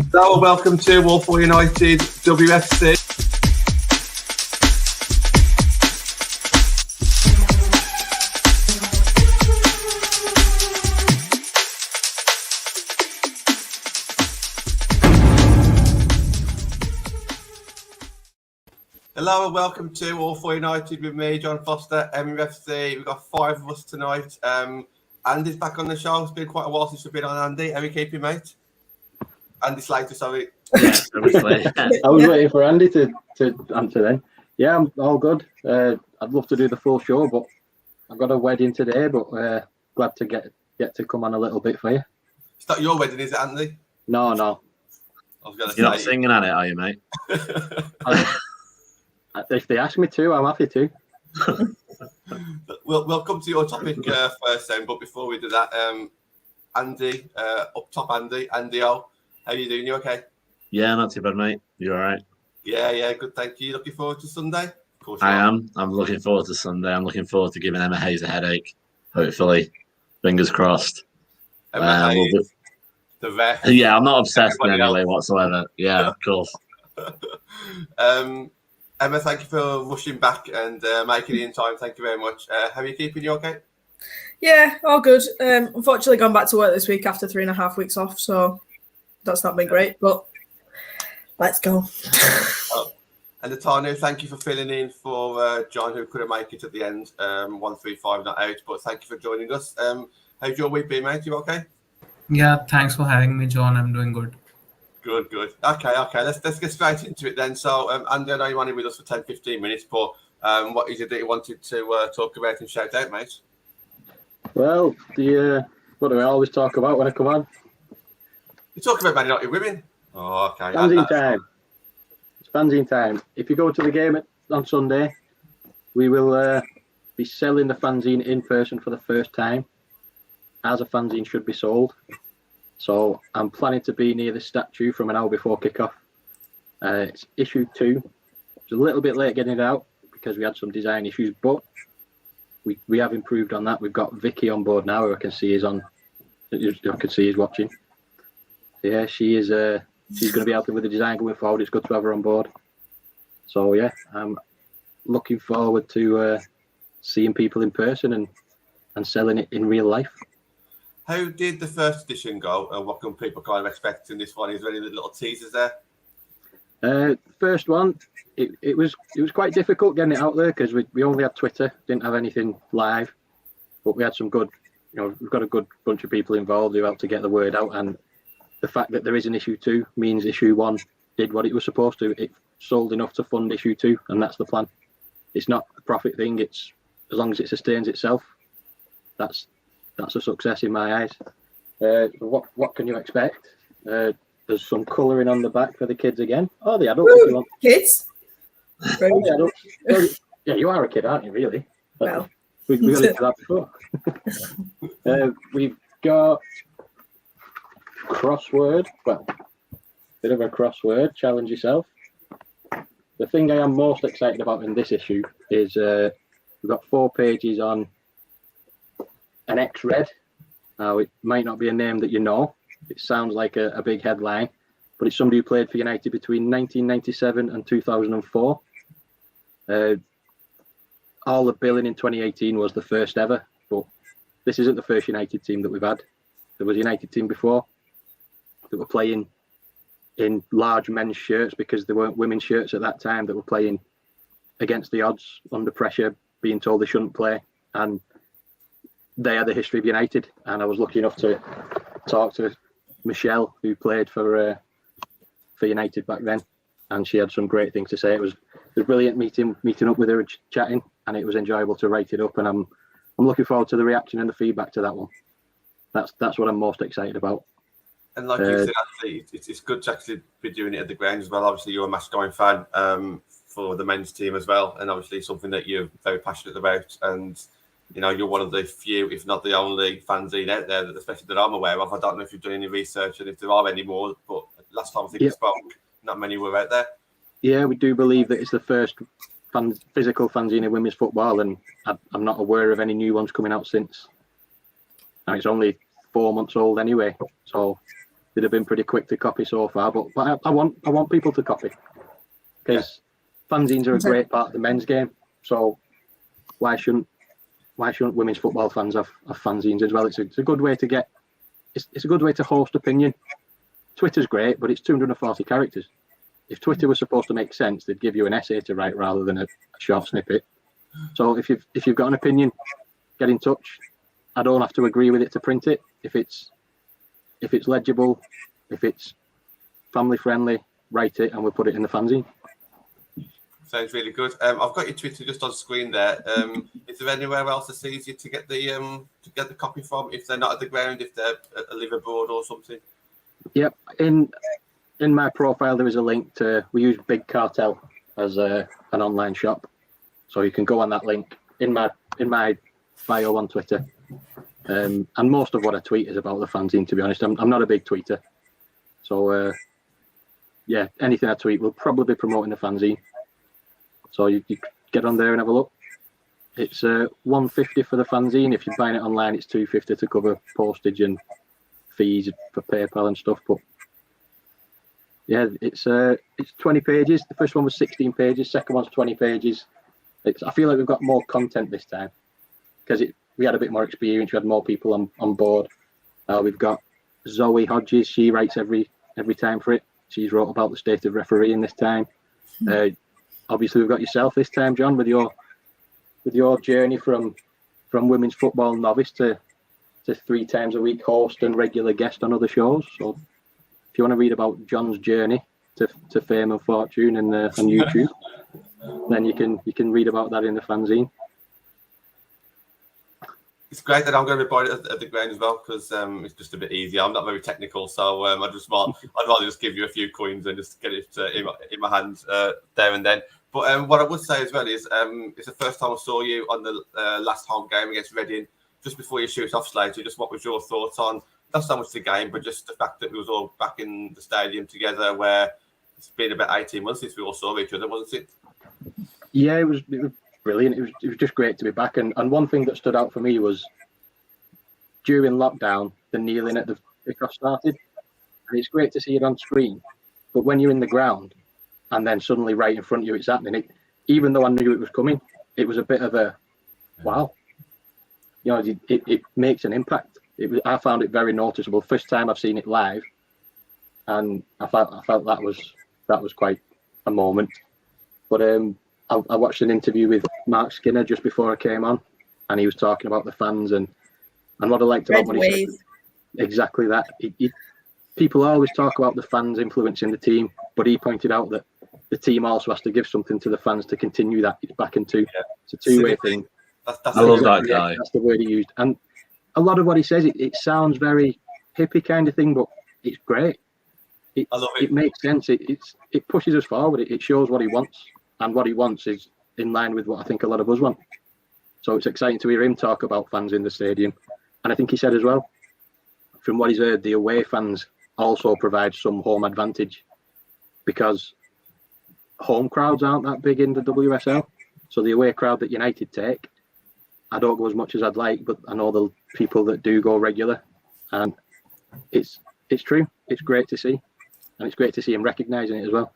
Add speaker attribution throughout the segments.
Speaker 1: Dowle, welcome to Walpole United WFC. Hello and welcome to Walpole United with me, John Foster, WFC. We've got 5 of us tonight. Andy's back on the show. It's been quite a while since we've been on, Andy. How are you keeping, mate? Andy Slater, sorry.
Speaker 2: Yeah, obviously.
Speaker 3: I was waiting for Andy to answer then. Yeah, I'm all good. I'd love to do the full show, but I've got a wedding today, but glad to get to come on a little bit for you.
Speaker 1: It's not your wedding, is it, Andy?
Speaker 3: No.
Speaker 1: I was going to say.
Speaker 2: You're not singing at it, are you, mate?
Speaker 3: If they ask me to, I'm happy to.
Speaker 1: We'll come to your topic first then, but before we do that, Andy, up top Andy O, how you doing? You okay?
Speaker 2: Yeah, not too bad, mate. You all right?
Speaker 1: Yeah, good, thank you. Looking forward to Sunday? Of course
Speaker 2: I am. I'm looking forward to Sunday. I'm looking forward to giving Emma Hayes a headache, hopefully. Fingers crossed.
Speaker 1: Emma Hayes, the vet.
Speaker 2: Yeah, I'm not obsessed in any way whatsoever. Yeah, of course.
Speaker 1: Emma, thank you for rushing back and making it in time. Thank you very much. How are you keeping? You okay?
Speaker 4: Yeah, all good. Unfortunately, gone back to work this week after 3.5 weeks off, so that's not been great, but let's go.
Speaker 1: And Atanu, thank you for filling in for John, who couldn't make it at the end. 135 not out, but thank you for joining us. How's your week been, mate? You okay?
Speaker 5: Yeah, thanks for having me, John. I'm doing good.
Speaker 1: Good. Okay. Let's get straight into it then. So, Andy, I know you're only with us for 10-15 minutes, but what is it that you wanted to talk about and shout out, mate?
Speaker 3: Well, what do I always talk about when I come on?
Speaker 1: You're talking about Man United women. Oh, okay.
Speaker 3: Fanzine time. It's fanzine time. If you go to the game on Sunday, we will be selling the fanzine in person for the first time, as a fanzine should be sold. So I'm planning to be near the statue from an hour before kickoff. It's issue 2. It's a little bit late getting it out because we had some design issues, but we have improved on that. We've got Vicky on board now, who I can see is on. I can see is watching. Yeah, she is. She's going to be helping with the design going forward. It's good to have her on board. So yeah, I'm looking forward to seeing people in person and selling it in real life.
Speaker 1: How did the first edition go, and what can people kind of expect in this one? Is there any little teasers there?
Speaker 3: First one, it was quite difficult getting it out there because we only had Twitter, didn't have anything live, but we had some good, we've got a good bunch of people involved who helped to get the word out, and the fact that there is an issue 2 means issue 1 did what it was supposed to. It sold enough to fund issue 2, and that's the plan. It's not a profit thing. It's as long as it sustains itself, that's a success in my eyes. What can you expect? There's some colouring on the back for the kids again. Oh, the adults. If you want.
Speaker 4: Kids?
Speaker 3: Oh, the adults. Yeah, you are a kid, aren't you, really?
Speaker 4: Well.
Speaker 3: We've got into that before. We've got crossword. Well, bit of a crossword. Challenge yourself. The thing I am most excited about in this issue is we've got 4 pages on an X-Red. Now, it might not be a name that you know. It sounds like a big headline, but it's somebody who played for United between 1997 and 2004. All the billing in 2018 was the first ever, but this isn't the first United team that we've had. There was a United team before that were playing in large men's shirts because there weren't women's shirts at that time, that were playing against the odds, under pressure, being told they shouldn't play, and they are the history of United. And I was lucky enough to talk to Michelle, who played for United back then, and she had some great things to say. It was brilliant meeting up with her and chatting, and it was enjoyable to write it up. And I'm looking forward to the reaction and the feedback to that one. That's what I'm most excited about.
Speaker 1: And like you said, actually, it's good to actually be doing it at the ground as well. Obviously, you're a match going fan for the men's team as well, and obviously something that you're very passionate about. And you're one of the few, if not the only, fanzine out there, especially that I'm aware of. I don't know if you've done any research and if there are any more, but last time I think we spoke, not many were out there. Yeah,
Speaker 3: we do believe that it's the first physical fanzine in women's football, and I'm not aware of any new ones coming out since. And it's only 4 months old anyway, so they'd have been pretty quick to copy so far. But I want people to copy, because fanzines are a great part of the men's game. So why shouldn't women's football fans have fanzines as well? It's a good way to get. It's a good way to host opinion. Twitter's great, but it's 240 characters. If Twitter was supposed to make sense, they'd give you an essay to write rather than a short snippet. So if you've got an opinion, get in touch. I don't have to agree with it to print it. If it's legible, if it's family friendly, write it and we'll put it in the fanzine.
Speaker 1: Sounds really good. I've got your Twitter just on screen there. Is there anywhere else that's easier to get the copy from if they're not at the ground, if they're at Liverpool or something? Yep.
Speaker 3: In my profile, there is a link to. We use Big Cartel as an online shop, so you can go on that link in my bio on Twitter. And most of what I tweet is about the fanzine. To be honest, I'm not a big tweeter, so anything I tweet will probably be promoting the fanzine. So you get on there and have a look. It's $150 for the fanzine. If you're buying it online, it's $250 to cover postage and fees for PayPal and stuff. But yeah, it's 20 pages. The first one was 16 pages. Second one's 20 pages. I feel like we've got more content this time because we had a bit more experience. We had more people on board. We've got Zoe Hodges. She writes every time for it. She's wrote about the state of refereeing this time. Obviously, we've got yourself this time, John, with your journey from women's football novice to 3 times a week host and regular guest on other shows. So, if you want to read about John's journey to fame and fortune on YouTube, then you can read about that in the fanzine.
Speaker 1: It's great that I'm going to be buying it at the ground as well because it's just a bit easier. I'm not very technical, so I'd rather just give you a few coins and just get it in my hands there and then. But what I would say as well is it's the first time I saw you on the last home game against Reading, just before you shoot off Slater. Just what was your thoughts on not so much the game, but just the fact that we was all back in the stadium together, where it's been about 18 months since we all saw each other, wasn't it?
Speaker 3: Yeah, it was brilliant. It was just great to be back. And one thing that stood out for me was during lockdown, the kneeling at the kickoff started. And it's great to see it on screen. But when you're in the ground and then suddenly right in front of you it's happening, even though I knew it was coming, it was a bit of a wow. You know, it makes an impact. I found it very noticeable. First time I've seen it live, and I felt that was quite a moment. But I watched an interview with Mark Skinner just before I came on, and he was talking about the fans and what I liked about what he said. Exactly that. People always talk about the fans influencing the team, but he pointed out that the team also has to give something to the fans to continue that. It's back into it's a two-way thing.
Speaker 2: I love that guy.
Speaker 3: That's the word he used. And a lot of what he says, it sounds very hippie kind of thing, but it's great. I love it. It makes sense. It pushes us forward. It shows what he wants, and what he wants is in line with what I think a lot of us want. So it's exciting to hear him talk about fans in the stadium. And I think he said as well, from what he's heard, the away fans also provide some home advantage because home crowds aren't that big in the WSL. So the away crowd that United take, I don't go as much as I'd like, but I know the people that do go regular, and it's true. It's great to see, and it's great to see him recognising it as well.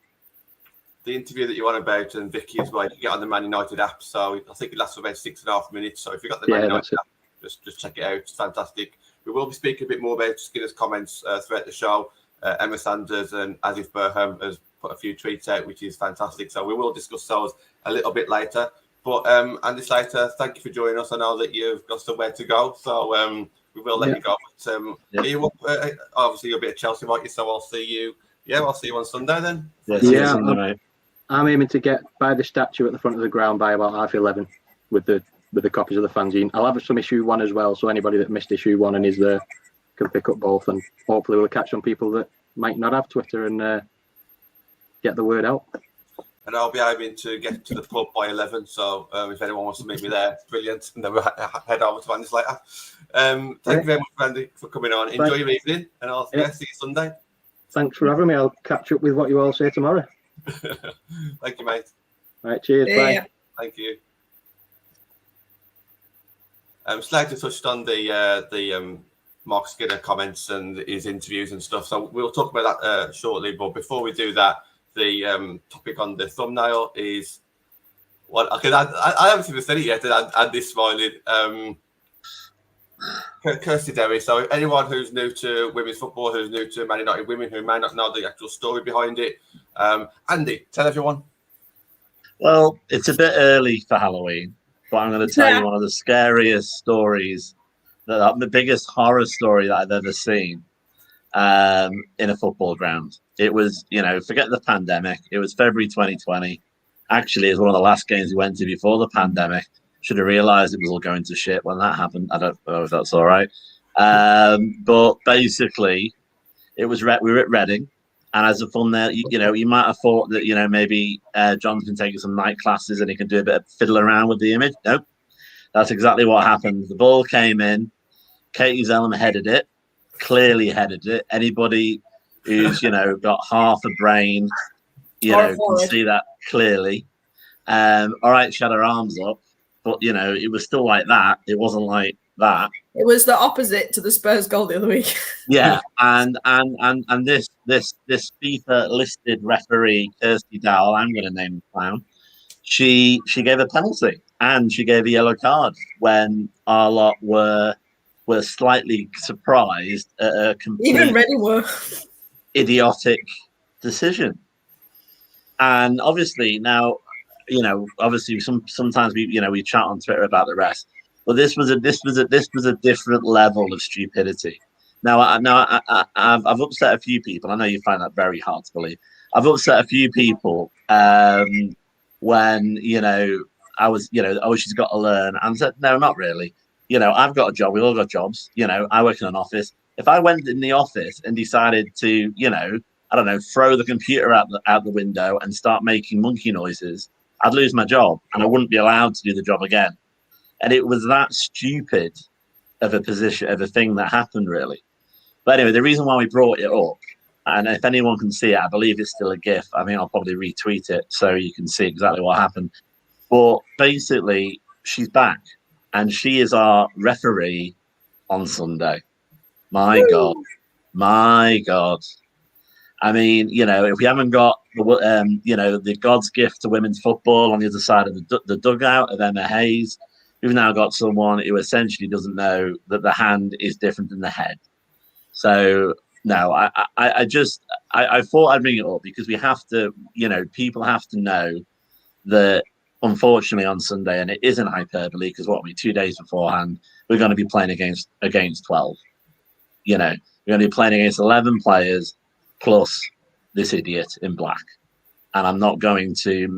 Speaker 1: The interview that you want about and Vicky as well, you get on the Man United app. So I think it lasts about 6.5 minutes. So if you've got the Man United app, just check it out. It's fantastic. We will be speaking a bit more about Skinner's comments throughout the show. Emma Sanders and Asif Burham has put a few tweets out, which is fantastic. So we will discuss those a little bit later. But Andy Slater, thank you for joining us. I know that you've got somewhere to go, so we will let you go. But obviously you're a bit of Chelsea, might you? So I'll see you. Yeah, I'll see you on Sunday then.
Speaker 2: Sunday,
Speaker 3: I'm aiming to get by the statue at the front of the ground by about 11:30 with the copies of the fanzine. I'll have some issue 1 as well, so anybody that missed issue 1 and is there can pick up both, and hopefully we'll catch some people that might not have Twitter and get the word out.
Speaker 1: And I'll be aiming to get to the pub by 11. So if anyone wants to meet me there, brilliant. And then we'll head over to Andy Slater. Thank you very much, Andy, for coming on. Enjoy your evening, and I'll see you Sunday. Thanks for having me. I'll catch up with what you all say tomorrow. Thank you, mate. All right, cheers. Bye. Thank you. Slater touched on the Mark Skinner comments and his interviews and stuff. So we'll talk about that shortly. But before we do that, the topic on the thumbnail is what I haven't even said it yet. And this smiling. Kirsty Derry. So anyone who's new to women's football, who's new to Man United women, who may not know the actual story behind it, Andy, tell everyone.
Speaker 2: Well, it's a bit early for Halloween, but I'm going to tell you one of the scariest stories, the biggest horror story that I've ever seen in a football ground. It was, forget the pandemic. It was February 2020. Actually, it was one of the last games we went to before the pandemic. Should have realised it was all going to shit when that happened. I don't know if that's all right. But basically, we were at Reading. And as a fun there, you might have thought that, maybe John's been taking some night classes and he can do a bit of fiddle around with the image. Nope. That's exactly what happened. The ball came in. Katie Zellum headed it, clearly headed it. Anybody who's, got half a brain, can see that clearly. All right, she had her arms up. But, it was still like that. It wasn't like that.
Speaker 4: It was the opposite to the Spurs goal the other week.
Speaker 2: Yeah, and this FIFA listed referee, Kirsty Dowle, I'm going to name the clown, she gave a penalty and she gave a yellow card when our lot were slightly surprised at a
Speaker 4: Even Reading were
Speaker 2: idiotic decision. And obviously now, obviously sometimes we chat on Twitter about the rest, but this was a different level of stupidity. Now I've upset a few people. I know you find that very hard to believe. I've upset a few people when I was she's got to learn, and said no, not really. I've got a job. We all got jobs. I work in an office. If I went in the office and decided to I don't know, throw the computer out the window and start making monkey noises, I'd lose my job and I wouldn't be allowed to do the job again. And it was that stupid of a thing that happened, really. But anyway, the reason why we brought it up, and if anyone can see it, I believe it's still a GIF. I mean, I'll probably retweet it so you can see exactly what happened. But basically, she's back and she is our referee on Sunday. My God. I mean, if we haven't got, the God's gift to women's football on the other side of the dugout of Emma Hayes, we've now got someone who essentially doesn't know that the hand is different than the head. So, no, I thought I'd bring it up because we have to, people have to know that, unfortunately, on Sunday, and it isn't hyperbole because 2 days beforehand, we're going to be playing against 12. We're going to be playing against 11 players plus this idiot in black. And I'm not going to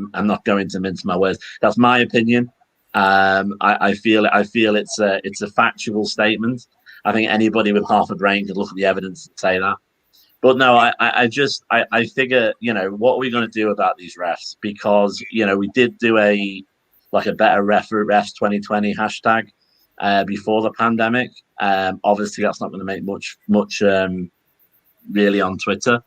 Speaker 2: mince my words. That's my opinion. I feel it's a factual statement. I think anybody with half a brain could look at the evidence and say that. But no, I figure, what are we going to do about these refs? Because, we did do a better refs 2020 hashtag before the pandemic. Obviously, that's not going to make much really on Twitter.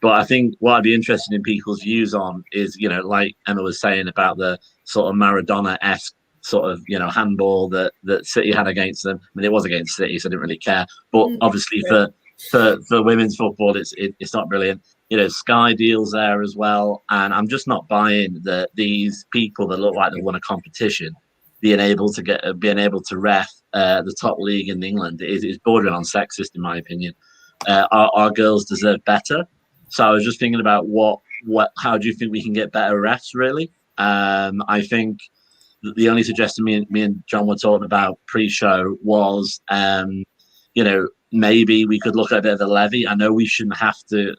Speaker 2: But I think what I'd be interested in people's views on is, like Emma was saying about the sort of Maradona-esque sort of, handball that City had against them. I mean, it was against City, so I didn't really care. But obviously for women's football, it's not brilliant. Sky deals there as well. And I'm just not buying that these people that look like they won a competition being able to ref the top league in England is bordering on sexist, in my opinion. Our girls deserve better. So I was just thinking about how do you think we can get better refs, really? I think the only suggestion me and John were talking about pre-show was, maybe we could look at a bit of a levy. I know we shouldn't have to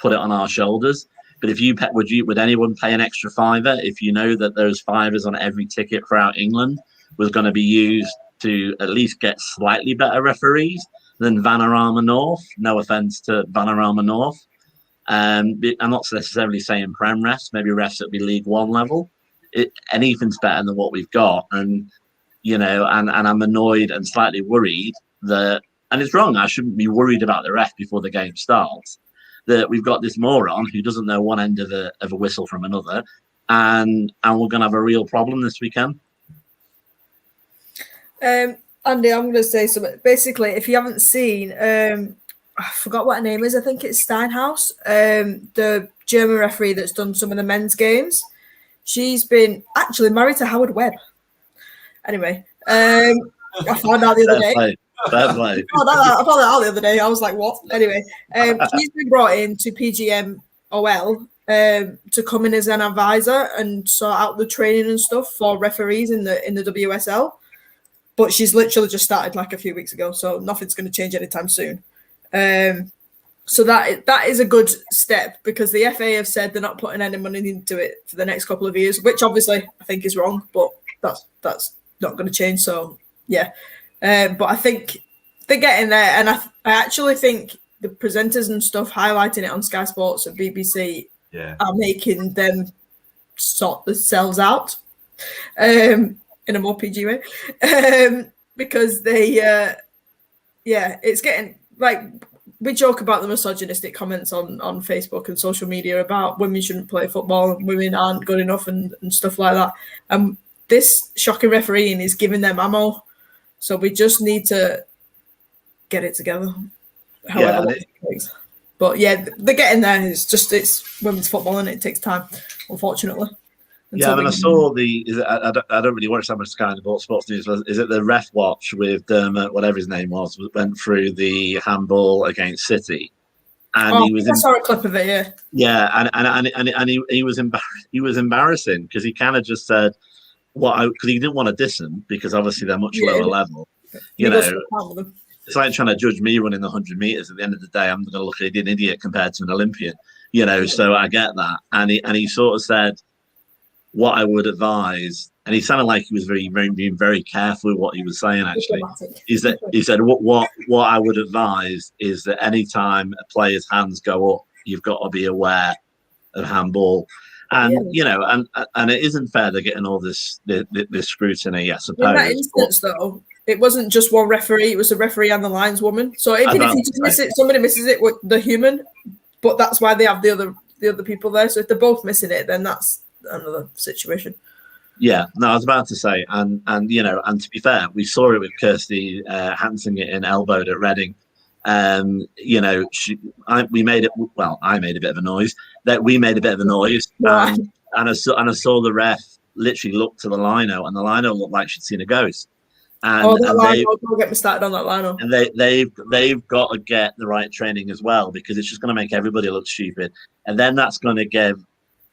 Speaker 2: put it on our shoulders, but would anyone pay an extra £5 if you know that those £5 on every ticket throughout England was going to be used to at least get slightly better referees than Vanarama North? No offense to Vanarama North. I'm not necessarily saying Prem refs, maybe refs at be League One level. Anything's better than what we've got. And, and I'm annoyed and slightly worried that, and it's wrong, I shouldn't be worried about the ref before the game starts, that we've got this moron who doesn't know one end of a whistle from another, and we're going to have a real problem this weekend.
Speaker 4: Andy, I'm going to say something. Basically, if you haven't seen, I forgot what her name is. I think it's Steinhaus, the German referee that's done some of the men's games. She's been actually married to Howard Webb. Anyway, I found out the other day.
Speaker 2: Fair play.
Speaker 4: I found that out the other day. I was like, what? Anyway, she's been brought in to PGMOL to come in as an advisor and sort out the training and stuff for referees in the WSL. But she's literally just started like a few weeks ago, so nothing's going to change anytime soon. So that is a good step because the FA have said they're not putting any money into it for the next couple of years, which obviously I think is wrong, but that's not going to change. So yeah. But I think they're getting there, and I actually think the presenters and stuff highlighting it on Sky Sports and BBC are making them sort themselves out in a more PG way because they, it's getting like we joke about the misogynistic comments on Facebook and social media about women shouldn't play football and women aren't good enough and stuff like that. This shocking refereeing is giving them ammo. So we just need to get it together. But yeah, they're getting there. It's women's football and it takes time, unfortunately.
Speaker 2: Yeah, I mean, I saw I don't really watch that much Sky Sports News. Is it the Ref Watch with Dermot, whatever his name was, went through the handball against City, and
Speaker 4: I saw a clip of it.
Speaker 2: Yeah, and he was embarrassing because he kind of just said. Because he didn't want to diss them because obviously they're much lower level. It's like trying to judge me running the 100 meters. At the end of the day, I'm going to look like an idiot compared to an Olympian. So I get that. And he sort of said what I would advise, and he sounded like he was being very careful with what he was saying. Actually, is that he said what I would advise is that anytime a player's hands go up, you've got to be aware of handball. And and it isn't fair they're getting all this scrutiny, I suppose.
Speaker 4: In that instance, though, it wasn't just one referee; it was the referee and the lineswoman. So even if you just miss it, somebody misses it with the human, but that's why they have the other people there. So if they're both missing it, then that's another situation.
Speaker 2: Yeah, no, I was about to say, and to be fair, we saw it with Kirsty Hansen getting elbowed at Reading. I made a bit of a noise. We made a bit of a noise, and I saw the ref literally look to the lino, and the lino looked like she'd seen a ghost. And,
Speaker 4: don't get me started on that lino.
Speaker 2: And they've got to get the right training as well because it's just going to make everybody look stupid, and then that's going to give.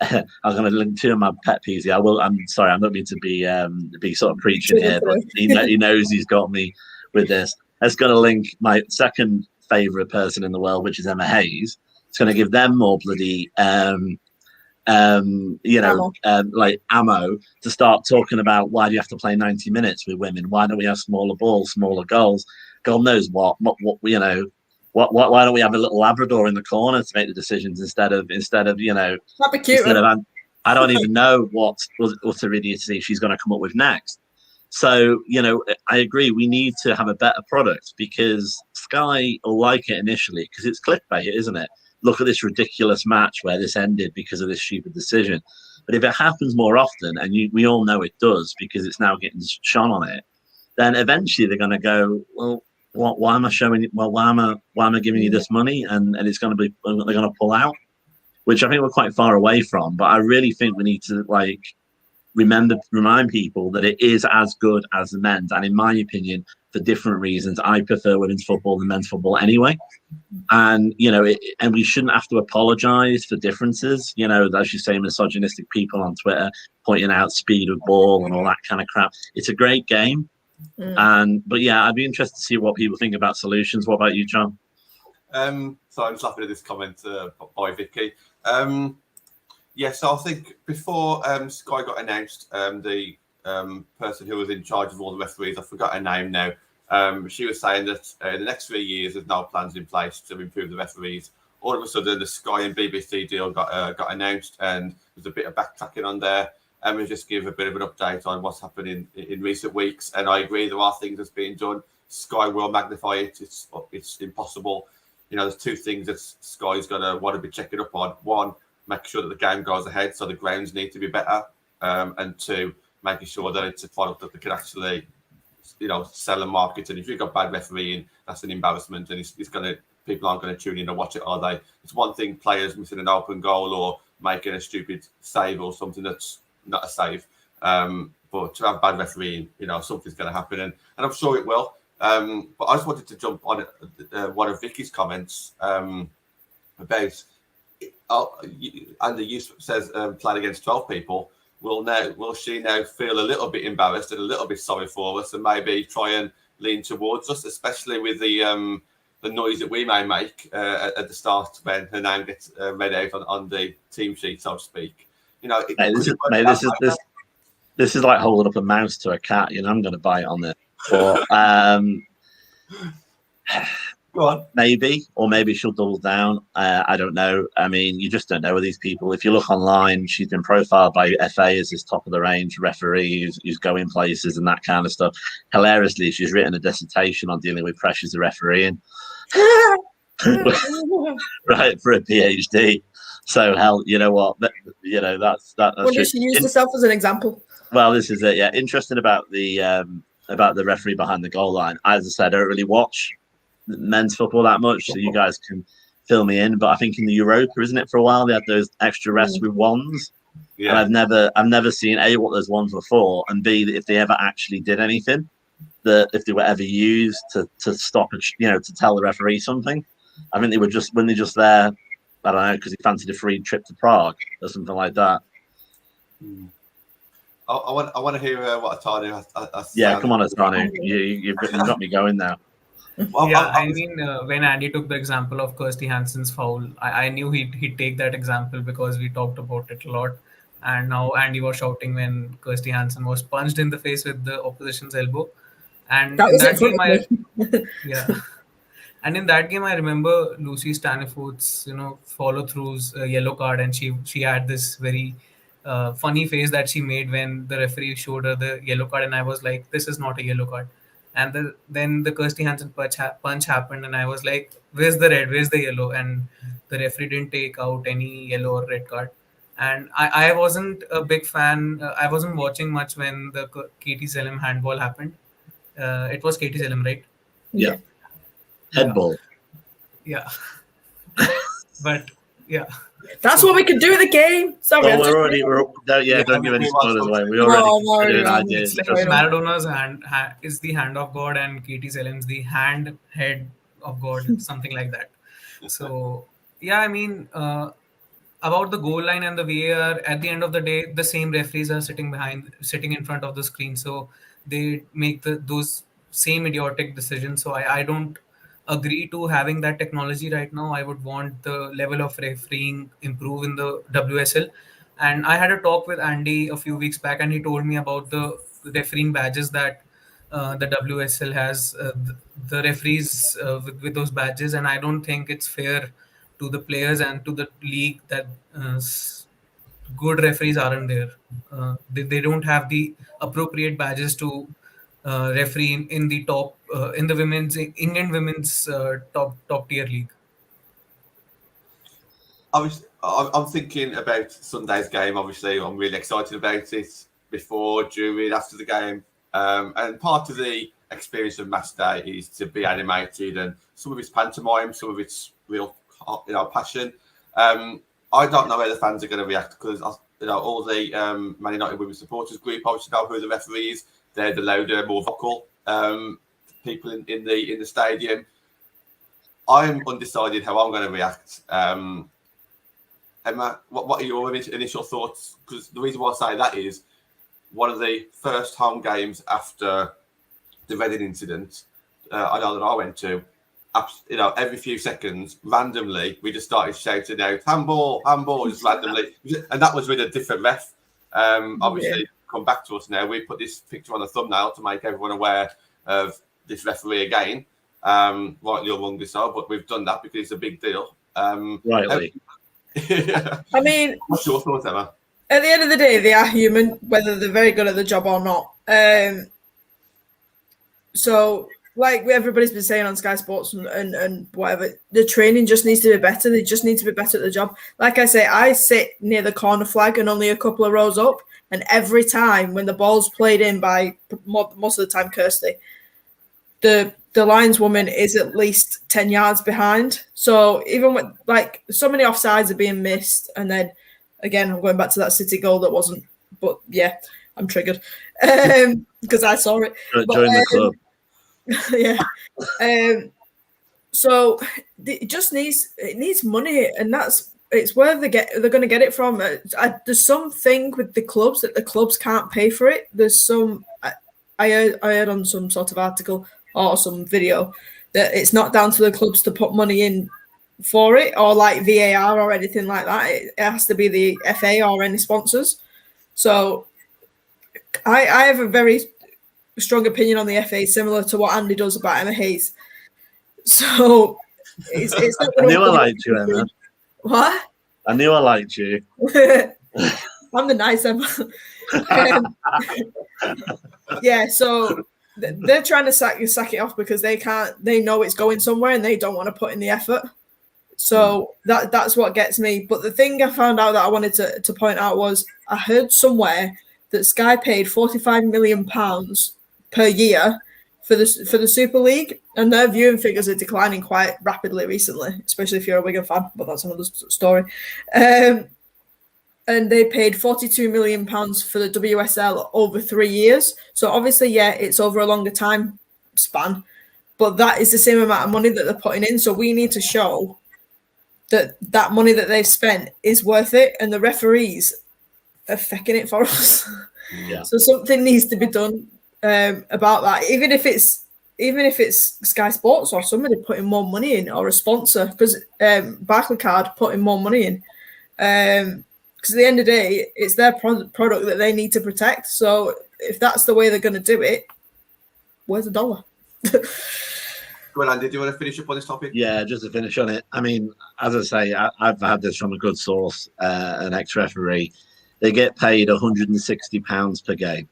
Speaker 2: I'm going to link two of my pet peeves here. I'm sorry, I'm not mean to be sort of preaching here, but he knows he's got me with this. That's going to link my second favourite person in the world, which is Emma Hayes. It's going to give them more bloody, like ammo to start talking about why do you have to play 90 minutes with women? Why don't we have smaller balls, smaller goals? God knows what why don't we have a little Labrador in the corner to make the decisions instead of
Speaker 4: That'd be cute.
Speaker 2: I don't even know what utter idiocy she's going to come up with next. So, I agree. We need to have a better product because Sky will like it initially because it's clickbait, isn't it? Look at this ridiculous match where this ended because of this stupid decision. But if it happens more often, and we all know it does because it's now getting shone on it, then eventually they're going to go, well, why am I showing you? Well, why am I giving you this money? And it's going to be they're going to pull out, which I think we're quite far away from. But I really think we need to remind people that it is as good as the men's, and in my opinion, for different reasons, I prefer women's football than men's football anyway. And and we shouldn't have to apologise for differences. As you say, misogynistic people on Twitter pointing out speed of ball and all that kind of crap. It's a great game, but I'd be interested to see what people think about solutions. What about you, John?
Speaker 1: So I'm just laughing at this comment by Vicky. So I think before Sky got announced, the person who was in charge of all the referees, I forgot her name now, she was saying that in the next 3 years there's no plans in place to improve the referees. All of a sudden the Sky and BBC deal got announced, and there's a bit of backtracking on there. And we just give a bit of an update on what's happening in recent weeks. And I agree, there are things that's being done. Sky will magnify it. It's impossible. There's two things that Sky's going to want to be checking up on. One, make sure that the game goes ahead, so the grounds need to be better. And two, making sure that it's a product that they can actually sell and market. And if you've got bad refereeing, that's an embarrassment, and people aren't going to tune in and watch it, are they? It's one thing players missing an open goal or making a stupid save or something that's not a save. But to have bad refereeing, something's going to happen, and I'm sure it will. But I just wanted to jump on one of Vicky's comments about, Andy says playing against 12 people. Will she now feel a little bit embarrassed and a little bit sorry for us, and maybe try and lean towards us, especially with the noise that we may make at the start when her name gets read out on the team sheet, so to speak.
Speaker 2: This is like holding up a mouse to a cat. I'm going to bite on it. But
Speaker 1: go on.
Speaker 2: Maybe she'll double down. I don't know. I mean, you just don't know with these people. If you look online, she's been profiled by FA as this top of the range referee who's going places and that kind of stuff. Hilariously, she's written a dissertation on dealing with pressures of refereeing. Right, for a PhD. So hell, you know what? That's
Speaker 4: well, she used herself as an example.
Speaker 2: Well, this is it. Yeah, interesting about the referee behind the goal line. As I said, I don't really watch men's football that much, so you guys can fill me in. But I think in the Europa, isn't it, for a while they had those extra refs with wands. Yeah. And I've never seen A, what those wands were for, and B, if they ever actually did anything, that if they were ever used to stop it, to tell the referee something. I think they were just there. I don't know, because he fancied a free trip to Prague or something like that.
Speaker 1: I want to hear what Atanu has to
Speaker 2: say. Come on, Atanu. You've got me going now.
Speaker 5: I mean, when Andy took the example of Kirsty Hansen's foul, I knew he'd take that example because we talked about it a lot. And now Andy was shouting when Kirsty Hansen was punched in the face with the opposition's elbow. And
Speaker 4: that was it.
Speaker 5: Yeah. And in that game, I remember Lucy Staniforth's, follow-throughs, yellow card, and she had this very funny face that she made when the referee showed her the yellow card, and I was like, this is not a yellow card. And then the Kirsty Hansen punch happened, and I was like, where's the red? Where's the yellow? And the referee didn't take out any yellow or red card. And I wasn't a big fan. I wasn't watching much when the Katie Selim handball happened. It was Katie Selim, right?
Speaker 2: Yeah. Headball.
Speaker 5: Yeah. But yeah.
Speaker 4: That's what we can do in the game. Sorry.
Speaker 2: Don't give any spoilers away. We already
Speaker 5: it's like Maradona's hand is the hand of God, and Katie Selim's the head of God, something like that. So yeah, I mean, about the goal line and the VAR, at the end of the day, the same referees are sitting in front of the screen, so they make those same idiotic decisions. So I don't agree to having that technology right now. I would want the level of refereeing improve in the WSL. And I had a talk with Andy a few weeks back, and he told me about the refereeing badges that the WSL has, the referees with those badges. And I don't think it's fair to the players and to the league that good referees aren't there. They don't have the appropriate badges to referee in the top in the Indian women's top tier league.
Speaker 1: Obviously, I'm thinking about Sunday's game. Obviously, I'm really excited about it before, during, after the game. And part of the experience of match day is to be animated, and some of it's pantomime, some of it's real, passion. I don't know how the fans are going to react because all the Man United women's supporters group obviously know who the referee is. They're the louder, more vocal people in the stadium. I'm undecided how I'm going to react. Emma, what are your initial thoughts? Because the reason why I say that is one of the first home games after the Reading incident. I know that I went to. Every few seconds, randomly, we just started shouting out handball, just randomly, and that was with a different ref. Obviously, come back to us now. We put this picture on the thumbnail to make everyone aware of this referee again. Rightly or wrongly so, but we've done that because it's a big deal.
Speaker 2: Rightly.
Speaker 4: I mean,
Speaker 1: what's your thoughts, Emma?
Speaker 4: At the end of the day, they are human, whether they're very good at the job or not. So, like everybody's been saying on Sky Sports and whatever, the training just needs to be better. They just need to be better at the job. Like I say, I sit near the corner flag and only a couple of rows up. and every time when the ball's played in by most of the time Kirsty, the lineswoman is at least 10 yards behind. So even when like so many offsides are being missed, and then again I'm going back to that City goal that wasn't, but yeah, I'm triggered because I saw it.
Speaker 2: Join the club.
Speaker 4: Yeah. So it just needs money, and it's where they're going to get it from. There's something with the clubs that the clubs can't pay for it. There's some I heard on some sort of article or some video that it's not down to the clubs to put money in for it, or like VAR or anything like that. It has to be the FA or any sponsors. So I have a very strong opinion on the FA, similar to what Andy does about Emma Hayes. So it's not
Speaker 2: I knew I liked you, Emma.
Speaker 4: What?
Speaker 2: I knew I liked you.
Speaker 4: I'm the nice Emma. Yeah, so they're trying to sack it off because they know it's going somewhere and they don't want to put in the effort. So that's what gets me. But the thing I found out that I wanted to point out was I heard somewhere that Sky paid £45 million per year for the Super League, and their viewing figures are declining quite rapidly recently, especially if you're a Wigan fan, but that's another story. And they paid £42 million for the WSL over 3 years. So obviously, yeah, it's over a longer time span, but that is the same amount of money that they're putting in. So we need to show that money that they've spent is worth it, and the referees are fecking it for us.
Speaker 2: Yeah.
Speaker 4: So something needs to be done about that, even if it's Sky Sports or somebody putting more money in, or a sponsor, because Barclaycard putting more money in, because at the end of the day it's their product that they need to protect. So if that's the way they're going to do it, where's the dollar?
Speaker 1: Go on, Andy, do you want to finish up on this topic?
Speaker 2: Yeah, just to finish on it. I mean, as I say, I've had this from a good source, an ex-referee. They get paid £160 per game.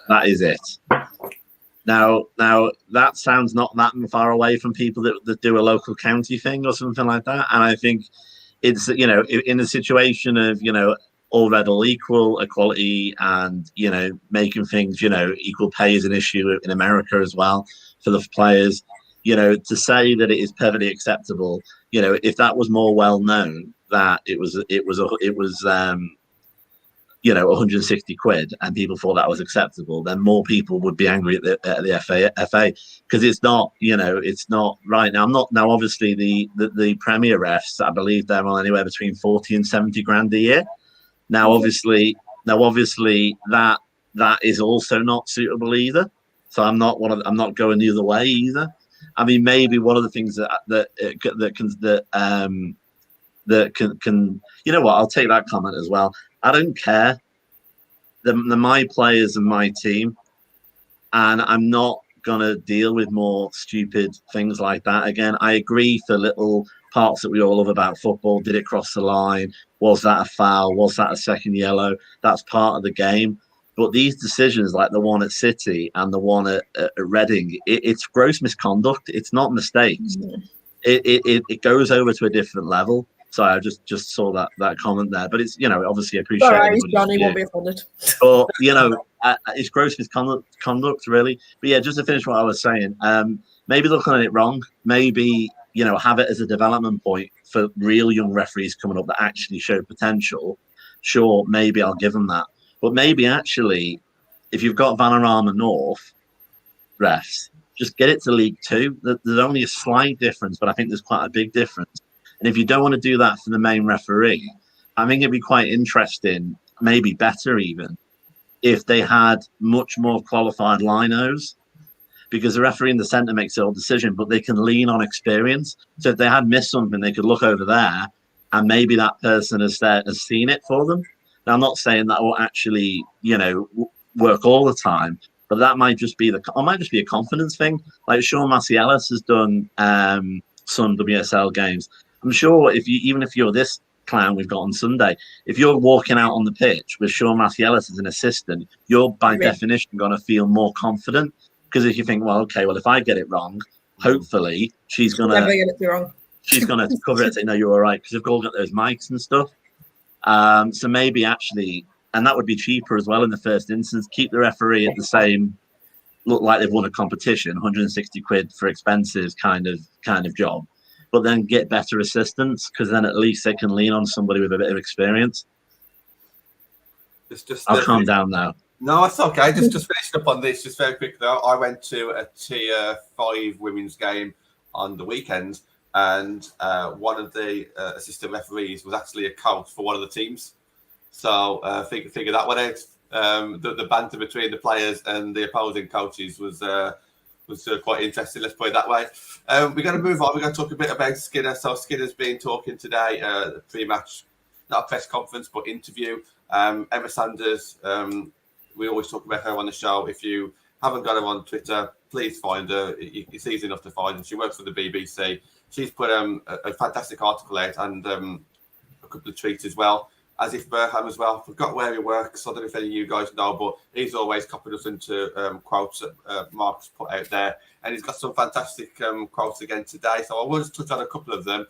Speaker 2: That is it. Now that sounds not that far away from people that do a local county thing or something like that. And I think it's, in a situation of, all red, all equal, equality, and, making things, equal pay is an issue in America as well for the players. To say that it is perfectly acceptable, if that was more well known that it was 160 quid and people thought that was acceptable, then more people would be angry at the FA because it's not, it's not right now. Now, obviously the Premier refs, I believe they're on anywhere between 40 and 70 grand a year. Now, obviously that is also not suitable either. So I'm not going the other way either. I mean, maybe one of the things that can, I'll take that comment as well. I don't care. They're my players and my team, and I'm not gonna deal with more stupid things like that again. I agree for little parts that we all love about football. Did it cross the line? Was that a foul? Was that a second yellow? That's part of the game. But these decisions, like the one at City and the one at Reading, it's gross misconduct. It's not mistakes. Mm-hmm. It goes over to a different level. Sorry, I just saw that comment there. But it's, obviously appreciate it.
Speaker 4: Johnny won't be offended.
Speaker 2: But, it's gross misconduct, really. But yeah, just to finish what I was saying, maybe looking at it wrong. Maybe, have it as a development point for real young referees coming up that actually show potential. Sure, maybe I'll give them that. But maybe actually, if you've got Vanarama North refs, just get it to League Two. There's only a slight difference, but I think there's quite a big difference. And if you don't want to do that for the main referee, I think it'd be quite interesting, maybe better even, if they had much more qualified linos, because the referee in the centre makes the whole decision, but they can lean on experience. So if they had missed something, they could look over there, and maybe that person has seen it for them. Now, I'm not saying that will actually, work all the time, but that might just be a confidence thing. Like Sean Maciellas has done some WSL games. I'm sure even if you're this clown we've got on Sunday, if you're walking out on the pitch with Sean Maciellas as an assistant, you're by definition going to feel more confident. Because if you think, if I get it wrong, hopefully she's going to never get it wrong. She's going to cover it and say, no, you're all right. Because they've all got those mics and stuff. So maybe actually and that would be cheaper as well in the first instance. Keep the referee at the same, look like they've won a competition, 160 quid for expenses kind of job, but then get better assistants, because then at least they can lean on somebody with a bit of experience. I'll calm down now.
Speaker 1: No, it's okay. Just finishing up on this, just very quick though. I went to a Tier 5 women's game on the weekend, and one of the assistant referees was actually a coach for one of the teams. So figure that one out. The banter between the players and the opposing coaches was quite interesting. Let's put it that way. We're going to move on. We're going to talk a bit about Skinner. So Skinner's been talking today, pre-match, not a press conference, but interview. Emma Sanders. We always talk about her on the show. If you haven't got her on Twitter, please find her. It's easy enough to find her. She works for the BBC. She's put a fantastic article out and a couple of tweets as well. As if Burham as well. Forgot where he works. I don't know if any of you guys know, but he's always copied us into quotes that Mark's put out there. And he's got some fantastic quotes again today. So I will just touch on a couple of them.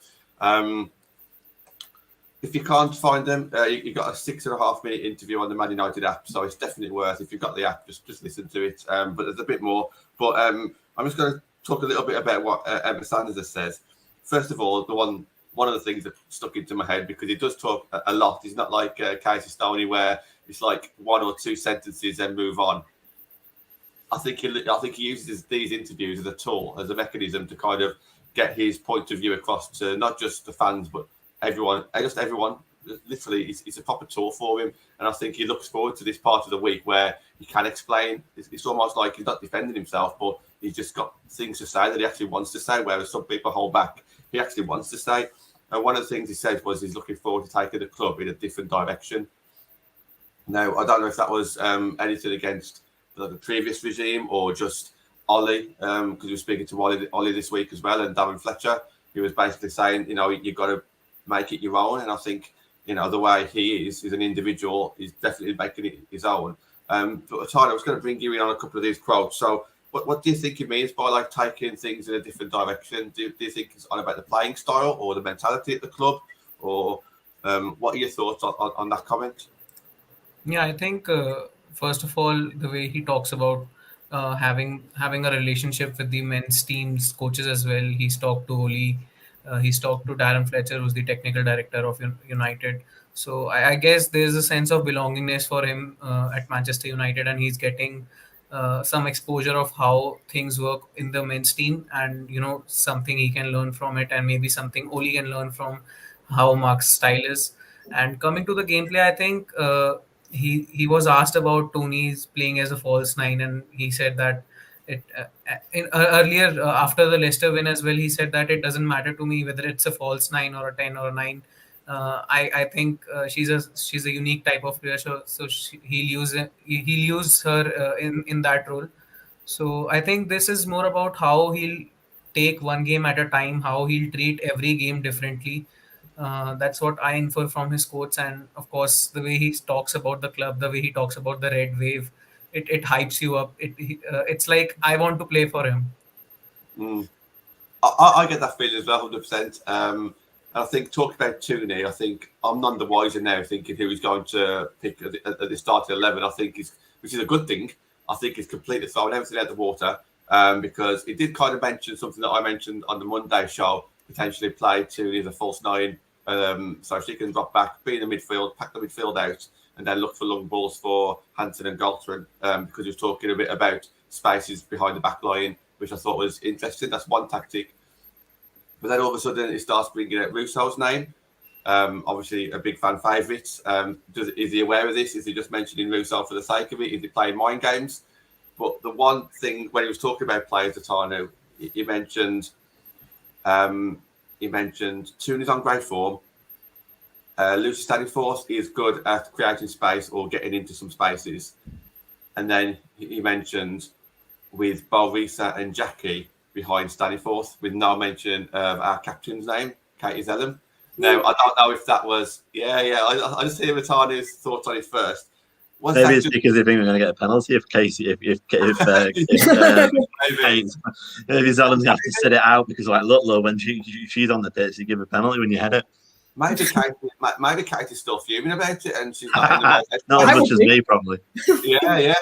Speaker 1: If you can't find them, you've got a 6.5-minute interview on the Man United app, so it's definitely worth. If you've got the app, just listen to it. But there's a bit more. But I'm just going to talk a little bit about what Emma Sanders says. First of all, one of the things that stuck into my head, because he does talk a lot. He's not like Casey Stoney, where it's like one or two sentences and move on. I think he uses these interviews as a tool, as a mechanism to kind of get his point of view across to not just the fans, but everyone. Literally, it's a proper tool for him, and I think he looks forward to this part of the week where he can explain. It's almost like he's not defending himself, but he's just got things to say that he actually wants to say, whereas some people hold back. He actually wants to say. And one of the things he said was he's looking forward to taking the club in a different direction. Now, I don't know if that was anything against the previous regime or just Ollie, because we were speaking to Ollie this week as well, and Darren Fletcher, who was basically saying, you've got to make it your own. And I think, the way he is an individual, he's definitely making it his own. But Tyler, I was going to bring you in on a couple of these quotes. So what do you think he means by taking things in a different direction? Do you think it's all about the playing style or the mentality at the club? Or what are your thoughts on that comment?
Speaker 5: Yeah, I think first of all, the way he talks about having a relationship with the men's teams, coaches as well. He's talked to Oli. He's talked to Darren Fletcher, who's the technical director of United. So I guess there's a sense of belongingness for him at Manchester United, and he's getting some exposure of how things work in the men's team, and something he can learn from it, and maybe something Oli can learn from how Mark's style is. And coming to the gameplay, I think he was asked about Tony's playing as a false nine, and he said that earlier after the Leicester win as well, he said that it doesn't matter to me whether it's a false 9 or a 10 or a 9. I think she's a unique type of player, so he'll use her in that role. So I think this is more about how he'll take one game at a time, how he'll treat every game differently. That's what I infer from his quotes, and of course the way he talks about the club, the way he talks about the Red Wave, it hypes you up. It's like I want to play for him.
Speaker 1: I get that feeling as well, 100%. I think talking about Tooney, I think I'm none the wiser now thinking who he's going to pick at the start of 11. I think which is a good thing. I think he's completely thrown everything out the water because he did kind of mention something that I mentioned on the Monday show, potentially play Tooney as a false 9, so she can drop back, be in the midfield, pack the midfield out, and then look for long balls for Hansen and Galtran because he was talking a bit about spaces behind the back line, which I thought was interesting. That's one tactic. But then all of a sudden, he starts bringing out Russo's name. Obviously, a big fan favourite. Is he aware of this? Is he just mentioning Russo for the sake of it? Is he playing mind games? But the one thing, when he was talking about players, Tano, he mentioned Tooney's on great form. Lucy Staniforth is good at creating space or getting into some spaces. And then he mentioned with Bo Risa and Jackie behind Staniforth, with no mention of our captain's name, Katie Zellum. Now, I don't know if that was... I just hear Matani's thoughts on it first.
Speaker 2: Maybe it's because they think we're going to get a penalty if Casey, if Zellum's have to sit it out because, look, when she's on the pitch, you give a penalty when you head it.
Speaker 1: maybe Katie's still fuming about it, and she's not in the right headspace.
Speaker 2: Not as much as me, probably.
Speaker 1: Yeah.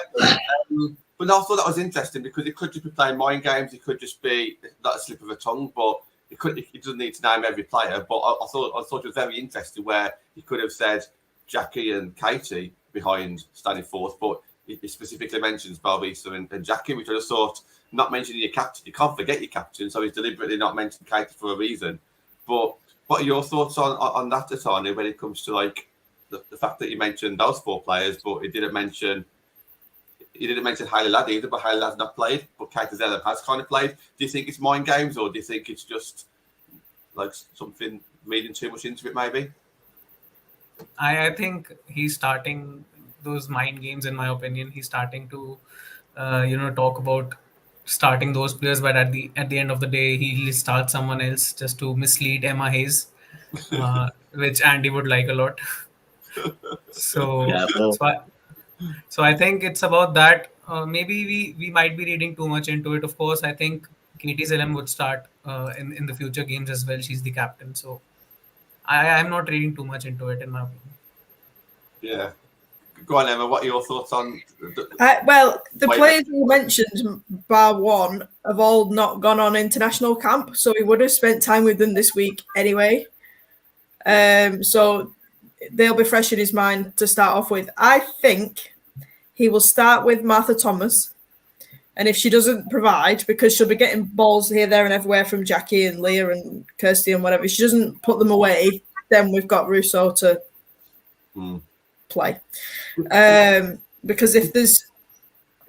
Speaker 1: But I thought that was interesting because it could just be playing mind games. It could just be like a slip of a tongue, but it doesn't need to name every player. But I thought it was very interesting where he could have said Jackie and Katie behind standing fourth, but he specifically mentions Balbisa and Jackie, which I just thought, not mentioning your captain. You can't forget your captain, so he's deliberately not mentioned Katie for a reason. But what are your thoughts on that, Atani, when it comes to like the fact that you mentioned those four players, but he didn't mention Hayley Ladd either, but Hayley Ladd's not played, but Katie Zellem has kind of played. Do you think it's mind games, or do you think it's just like something reading too much into it, maybe?
Speaker 5: I think he's starting those mind games, in my opinion. He's starting to, talk about starting those players, but at the end of the day, he'll start someone else just to mislead Emma Hayes, which Andy would like a lot. So,
Speaker 2: Yeah, well,
Speaker 5: so I think it's about that. Maybe we might be reading too much into it. Of course, I think Katie Zellem would start in the future games as well. She's the captain, so I'm not reading too much into it, in my opinion.
Speaker 1: Yeah. Go on, Emma. What are your thoughts on?
Speaker 4: The players you mentioned, bar one, have all not gone on international camp, so he would have spent time with them this week anyway. So they'll be fresh in his mind to start off with. I think he will start with Martha Thomas, and if she doesn't provide, because she'll be getting balls here, there, and everywhere from Jackie and Leah and Kirsty and whatever, if she doesn't put them away, then we've got Russo to play. Because if there's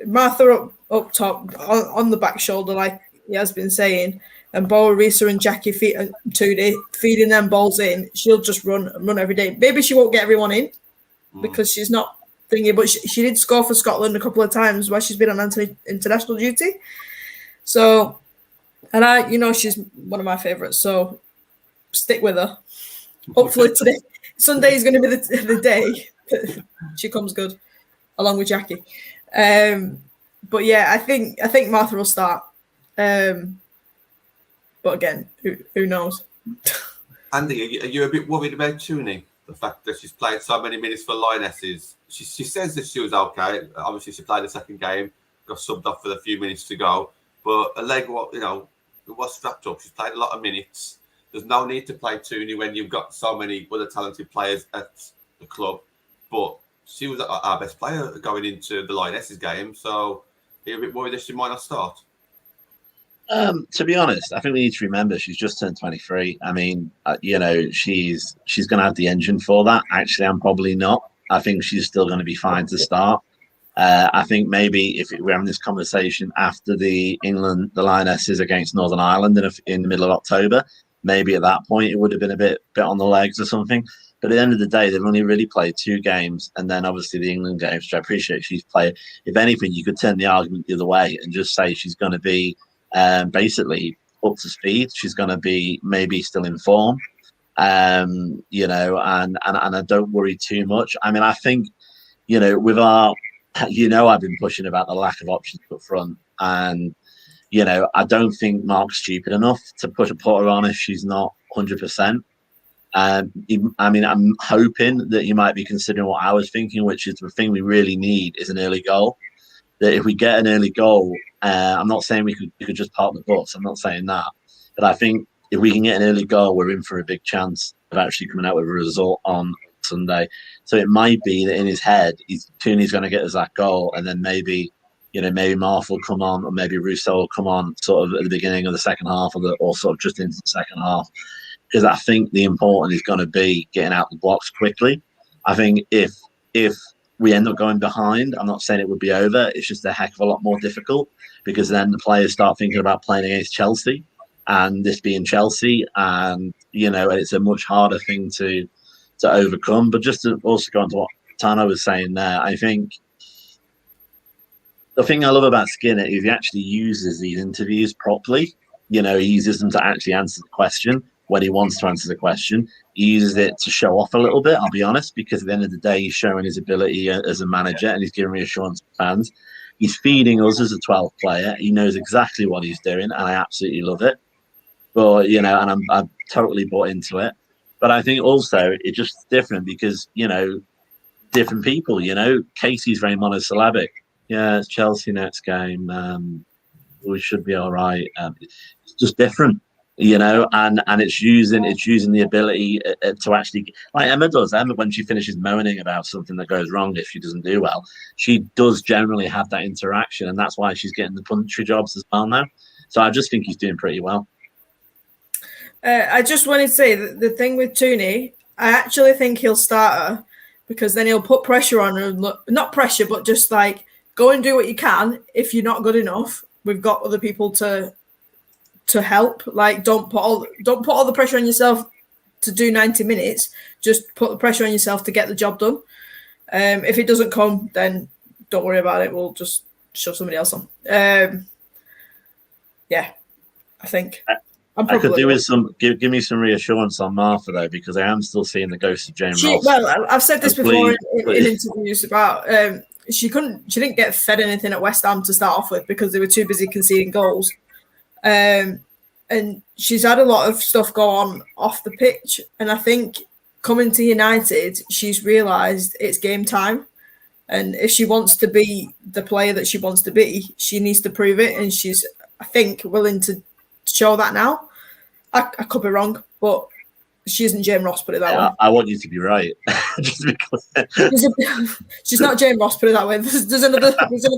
Speaker 4: Martha up top on the back shoulder, like he has been saying, and Risa and Jackie feeding them balls in, she'll just run every day. Maybe she won't get everyone in because she's not thinking, but she did score for Scotland a couple of times while she's been on international duty. So, and she's one of my favourites, so stick with her. Hopefully today, Sunday is going to be the day that she comes good, along with Jackie. But yeah, I think Martha will start. But again, who knows?
Speaker 1: Andy, are you a bit worried about Tooney? The fact that she's played so many minutes for Lionesses. She says that she was okay. Obviously, she played the second game, got subbed off for a few minutes to go. But a leg, it was strapped up. She's played a lot of minutes. There's no need to play Tooney when you've got so many other talented players at the club. But she was our best player going into the Lionesses game. So are you a bit worried that she might not start?
Speaker 2: To be honest, I think we need to remember she's just turned 23. I mean, she's going to have the engine for that. Actually, I'm probably not. I think she's still going to be fine to start. I think maybe if we're having this conversation after the Lionesses against Northern Ireland in the middle of October, maybe at that point it would have been a bit on the legs or something. But at the end of the day, they've only really played 2 games, and then obviously the England games, which I appreciate she's played. If anything, you could turn the argument the other way and just say she's going to be basically up to speed. She's going to be maybe still in form, and I don't worry too much. I mean, I think, with our, I've been pushing about the lack of options up front, and, I don't think Mark's stupid enough to put her on if she's not 100%. I mean, I'm hoping that you might be considering what I was thinking, which is the thing we really need is an early goal. That if we get an early goal, I'm not saying we could just park the bus. I'm not saying that, but I think if we can get an early goal, we're in for a big chance of actually coming out with a result on Sunday. So it might be that in his head, Tooney's going to get us that goal, and then maybe Marth will come on, or maybe Russo will come on sort of at the beginning of the second half, or sort of just into the second half. Because I think the important is going to be getting out the blocks quickly. I think if we end up going behind, I'm not saying it would be over. It's just a heck of a lot more difficult, because then the players start thinking about playing against Chelsea, and this being Chelsea, and it's a much harder thing to overcome. But just to also go on to what Tano was saying there, I think the thing I love about Skinner is he actually uses these interviews properly. He uses them to actually answer the question when he wants to answer the question. He uses it to show off a little bit, I'll be honest, because at the end of the day, he's showing his ability as a manager, and he's giving reassurance to fans. He's feeding us as a 12th player. He knows exactly what he's doing, and I absolutely love it. But, and I'm totally bought into it. But I think also it's just different because, different people, Casey's very monosyllabic. Yeah, it's Chelsea next game. We should be all right. It's just different, and it's using the ability to actually, like Emma does. Emma, when she finishes moaning about something that goes wrong if she doesn't do well, she does generally have that interaction, and that's why she's getting the puntry jobs as well now. So I just think he's doing pretty well.
Speaker 4: I just wanted to say that the thing with Tooney, I actually think he'll start her because then he'll put pressure on her. Not pressure, but just like go and do what you can. If you're not good enough, we've got other people to help. Like don't put all the pressure on yourself to do 90 minutes. Just put the pressure on yourself to get the job done. If it doesn't come, then don't worry about it. We'll just shove somebody else on. Yeah, I think.
Speaker 2: I could do with some give me some reassurance on Martha though, because I am still seeing the ghost of Jane Ross.
Speaker 4: Well, I've said this before in interviews about she didn't get fed anything at West Ham to start off with because they were too busy conceding goals, and she's had a lot of stuff go on off the pitch, and I think coming to United, she's realised it's game time, and if she wants to be the player that she wants to be, she needs to prove it, and she's, I think, willing to show that now. I could be wrong, but she isn't Jane Ross, put it that way.
Speaker 2: I want you to be right. Just because
Speaker 4: she's not Jane Ross, put it that way. There's another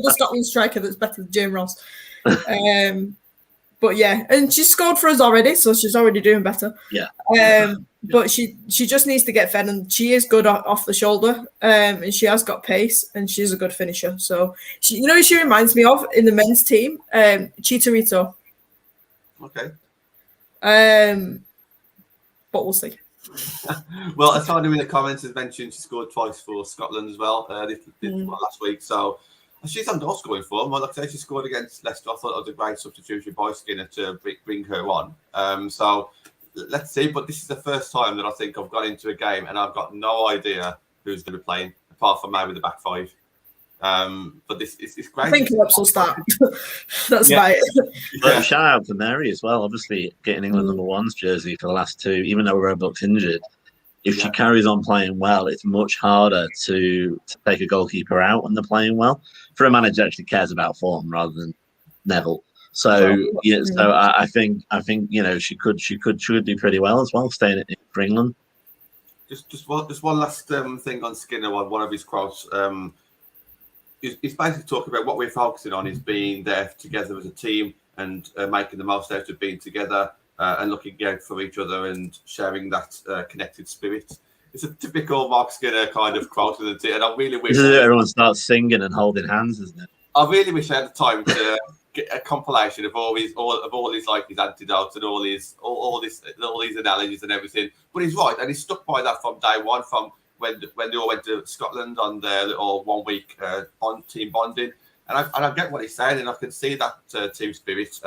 Speaker 4: Scotland striker that's better than Jane Ross. But yeah, and she's scored for us already, so she's already doing better.
Speaker 2: Yeah.
Speaker 4: But she just needs to get fed, and she is good off the shoulder, and she has got pace, and she's a good finisher. So she reminds me of in the men's team, Chicharito.
Speaker 1: Okay.
Speaker 4: But we'll see.
Speaker 1: Well, as someone in the comments has mentioned, she scored twice for Scotland as well last week. So she's on goal scoring form. Well, like I say, she scored against Leicester. I thought it was a great substitution by Skinner to bring her on. So let's see. But this is the first time that I think I've gone into a game and I've got no idea who's going to be playing, apart from maybe the back five. But this is great.
Speaker 4: I think Phillips will start. That's about it.
Speaker 2: Yeah. Shout out to Mary as well. Obviously, getting England #1's jersey for the last two, even though Roebuck's injured. If she carries on playing well, it's much harder to take a goalkeeper out when they're playing well. For a manager that actually cares about form rather than Neville. So I think she could do pretty well as well, staying for England.
Speaker 1: Just one last thing on Skinner. One of his quotes. He's basically talking about what we're focusing on is being there together as a team and making the most out of being together and looking out for each other and sharing that connected spirit. It's a typical Mark Skinner kind of quote, isn't it? And I really wish
Speaker 2: everyone starts singing and holding hands, isn't it?
Speaker 1: I really wish I had the time to get a compilation of all his like his antidotes and all these analogies and everything. But he's right, and he's stuck by that from day one, from when they all went to Scotland on their little 1 week team bonding, and I get what he's saying, and I can see that team spirit.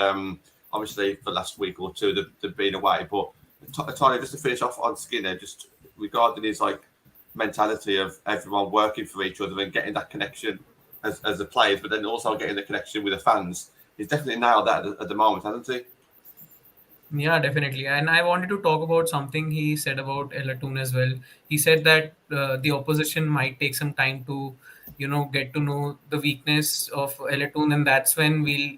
Speaker 1: Obviously, for the last week or two, they've been away, but Tony, just to finish off on Skinner, just regarding his like mentality of everyone working for each other and getting that connection as the players, but then also getting the connection with the fans. He's definitely nailed that at the moment, hasn't he?
Speaker 5: Yeah, definitely. And I wanted to talk about something he said about Elatoon as well. He said that the opposition might take some time to, get to know the weakness of Elatoon, and that's when we'll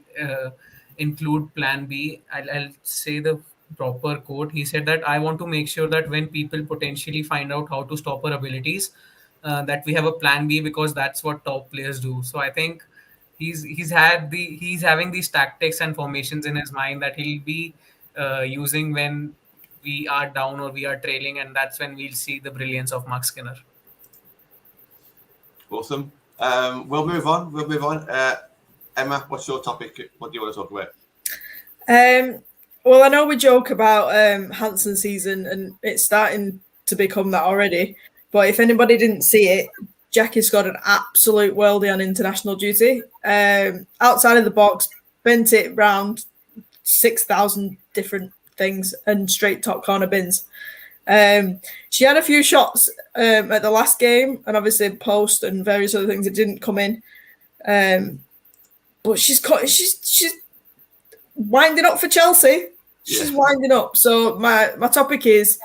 Speaker 5: include Plan B. I'll say the proper quote. He said that I want to make sure that when people potentially find out how to stop our abilities, that we have a Plan B, because that's what top players do. So I think he's having these tactics and formations in his mind that he'll be using when we are down or we are trailing, and that's when we'll see the brilliance of Mark Skinner.
Speaker 1: Awesome. We'll move on. Emma, what's your topic? What do you want to talk about?
Speaker 4: Well, I know we joke about Hansen season, and it's starting to become that already. But if anybody didn't see it, Jackie's got an absolute worldie on international duty. Outside of the box, bent it round 6,000 different things and straight top corner bins. She had a few shots at the last game, and obviously post and various other things that didn't come in. But she's winding up for Chelsea. She's winding up. So my topic is,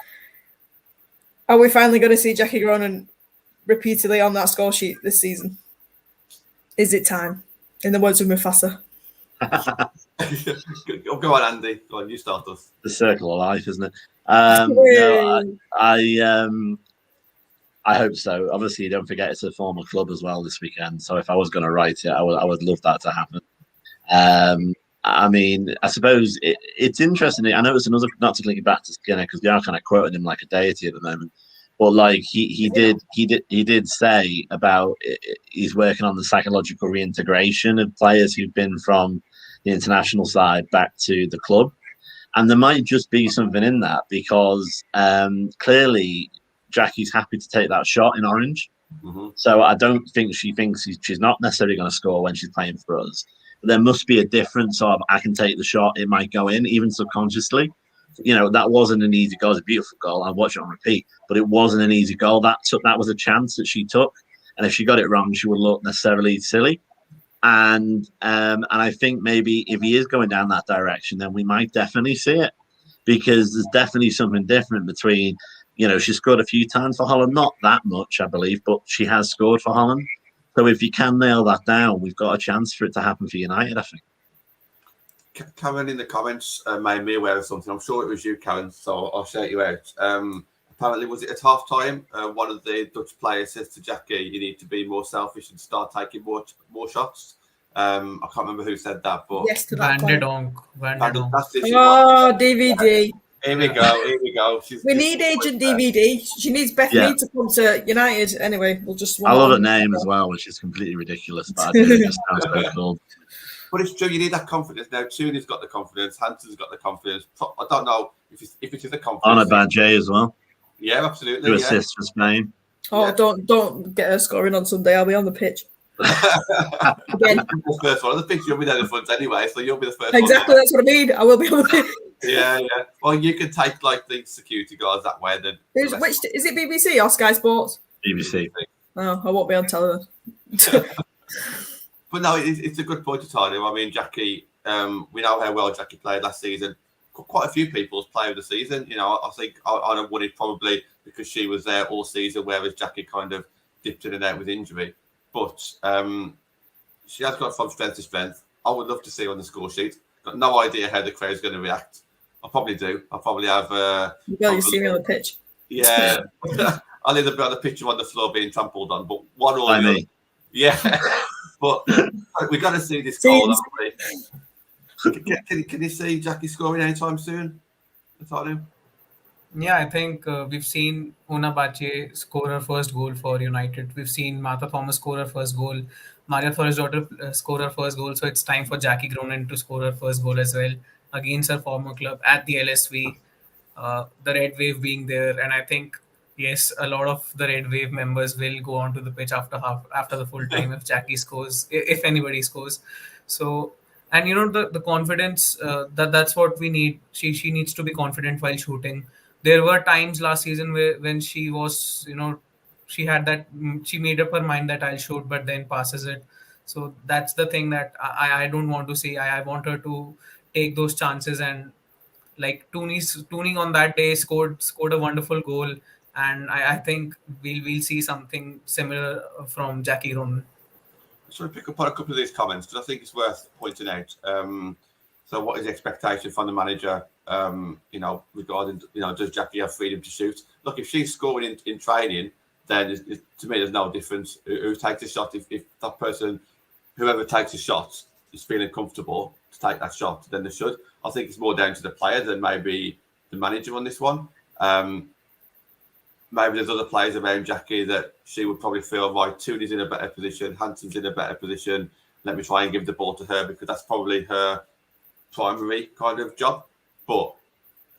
Speaker 4: Are we finally going to see Jackie Gronin repeatedly on that score sheet this season? Is it time? In the words of Mufasa.
Speaker 1: Go on, Andy. Go on, you start us.
Speaker 2: The circle of life, isn't it? No, I hope so. Obviously, don't forget it's a former club as well this weekend. So if I was going to write it, I would love that to happen. I mean, I suppose it's interesting. I know it's another, not to link it back to Skinner because we are kind of quoting him like a deity at the moment. But like he did say about he's working on the psychological reintegration of players who've been from the international side back to the club, and there might just be something in that because clearly Jackie's happy to take that shot in orange.
Speaker 1: Mm-hmm.
Speaker 2: So I don't think she thinks she's not necessarily going to score when she's playing for us. But there must be a difference of I can take the shot, it might go in, even subconsciously. You know, that wasn't an easy goal. It's a beautiful goal. I watched it on repeat, but it wasn't an easy goal. That was a chance that she took. And if she got it wrong, she would look necessarily silly. And I think maybe if he is going down that direction, then we might definitely see it because there's definitely something different between, you know, she scored a few times for Holland, not that much, I believe, but she has scored for Holland. So if you can nail that down, we've got a chance for it to happen for United, I think.
Speaker 1: Karen in the comments made me aware of something. I'm sure it was you, Karen, so I'll shout you out. Apparently, was it at half time? One of the Dutch players says to Jackie, you need to be more selfish and start taking more shots. I can't remember who said that, but
Speaker 4: Yes, to that
Speaker 5: Van der
Speaker 4: point.
Speaker 5: Donk.
Speaker 1: That's it.
Speaker 4: Oh, DVD.
Speaker 1: Here we go.
Speaker 4: We need Agent DVD. She needs Beth Mead to come to United. Anyway, we'll just.
Speaker 2: I love her name as well, which is completely ridiculous, but I do. It just sounds so cool.
Speaker 1: But it's true, you need that confidence. Now, Tooney's got the confidence, Hanson's got the confidence. I don't know if it is the confidence.
Speaker 2: Anna Badge as well.
Speaker 1: Yeah, absolutely.
Speaker 2: 2 assists for Spain.
Speaker 4: Oh, don't get her scoring on Sunday. I'll be on the pitch. Again.
Speaker 1: The first one on the pitch, you'll be there in the front anyway, so you'll be the first
Speaker 4: exactly,
Speaker 1: one.
Speaker 4: That's what I mean. I will be on the pitch.
Speaker 1: Yeah. Well, you can take like the security guards that way. Then
Speaker 4: Which is it? BBC or Sky Sports?
Speaker 2: BBC.
Speaker 4: Oh, I won't be on television.
Speaker 1: But no, it's a good point to tell you. I mean, Jackie, we know how well Jackie played last season. Quite a few people's player of the season. You know, I think I won it probably because she was there all season, whereas Jackie kind of dipped in and out with injury. But she has got from strength to strength. I would love to see her on the score sheet. Got no idea how the crowd's going to react. I probably do. I probably have.
Speaker 4: You see me on the pitch.
Speaker 1: Yeah, I'll either be on the pitch or on the floor being trampled on. But one or the other. Yeah. But we got to see this goal. Can you see Jackie scoring anytime soon?
Speaker 5: Yeah, I think we've seen Ona Bache score her first goal for United. We've seen Martha Thomas score her first goal. Maria Thorisdottir score her first goal. So it's time for Jackie Gronin to score her first goal as well against her former club at the LSV. The Red Wave being there, and I think yes, a lot of the Red Wave members will go onto the pitch after the full time if Jackie scores, if anybody scores. So, and you know the confidence that's what we need. She needs to be confident while shooting. There were times last season when she was, you know, she had that, she made up her mind that I'll shoot, but then passes it. So that's the thing that I don't want to see. I want her to take those chances, and like Tooney on that day scored a wonderful goal. And I think we'll see something similar from Jackie Gronin.
Speaker 1: So we pick up on a couple of these comments because I think it's worth pointing out. So what is the expectation from the manager, you know, regarding, you know, does Jackie have freedom to shoot? Look, if she's scoring in training, then to me, there's no difference who takes a shot. If that person, whoever takes a shot, is feeling comfortable to take that shot, then they should. I think it's more down to the player than maybe the manager on this one. Maybe there's other players around Jackie that she would probably feel, right, Tooney's in a better position, Hanson's in a better position, let me try and give the ball to her because that's probably her primary kind of job. But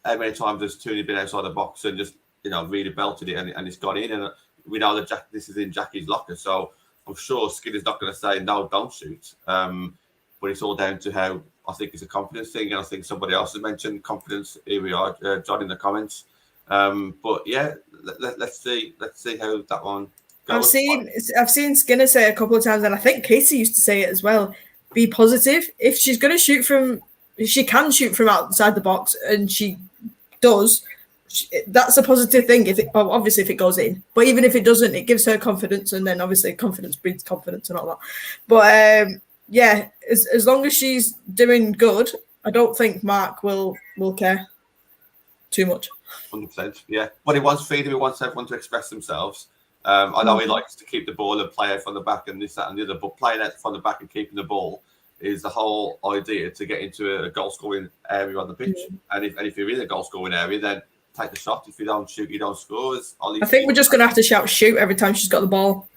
Speaker 1: how many times has Tooney been outside the box and just, you know, really belted it and it's gone in? And we know that this is in Jackie's locker, so I'm sure Skinner's not going to say, no, don't shoot. But it's all down to how, I think it's a confidence thing, and I think somebody else has mentioned confidence. Here we are, John in the comments. But yeah, let's see how that one goes.
Speaker 4: I've seen Skinner say a couple of times, and I think Casey used to say it as well. Be positive. If she's going to shoot from, she can shoot from outside the box, and she does. that's a positive thing. Obviously if it goes in, but even if it doesn't, it gives her confidence, and then obviously confidence breeds confidence and all that. But yeah, as long as she's doing good, I don't think Mark will care too much.
Speaker 1: 100%. Yeah. What he wants freedom. He wants everyone to express themselves. I know he likes to keep the ball and play out from the back and this, that, and the other, but playing out from the back and keeping the ball is the whole idea to get into a goal scoring area on the pitch. And if you're in a goal scoring area, then take the shot. If you don't shoot, you don't score.
Speaker 4: I think we're just going to have to shout shoot every time she's got the ball.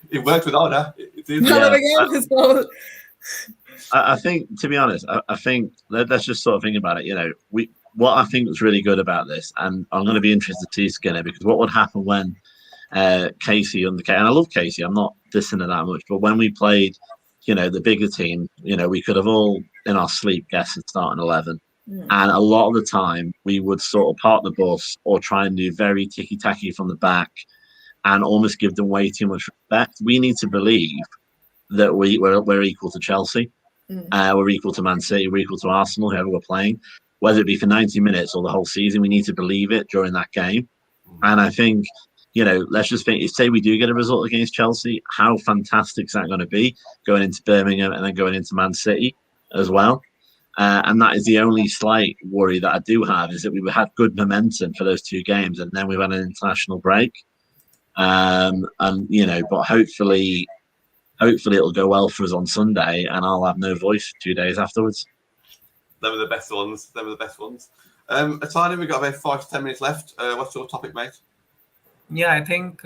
Speaker 1: It worked with Anna.
Speaker 2: I think, to be honest, I think let's just sort of think about it. What I think was really good about this, and I'm going to be interested to see Skinner, because what would happen when Casey and I love Casey, I'm not dissing her that much, but when we played, the bigger team, we could have all in our sleep guessed the starting 11. And a lot of the time we would sort of park the bus or try and do very ticky-tacky from the back and almost give them way too much respect. We need to believe that we're equal to Chelsea, we're equal to Man City, we're equal to Arsenal, whoever we're playing, whether it be for 90 minutes or the whole season. We need to believe it during that game. And I think, let's just think, if say we do get a result against Chelsea, how fantastic is that going to be, going into Birmingham and then going into Man City as well? And that is the only slight worry that I do have, is that we had good momentum for those two games and then we've had an international break. But hopefully it'll go well for us on Sunday and I'll have no voice for 2 days afterwards.
Speaker 1: Them are the best ones. Atani, we've got about 5 to 10 minutes left. What's your topic, mate?
Speaker 5: Yeah, I think,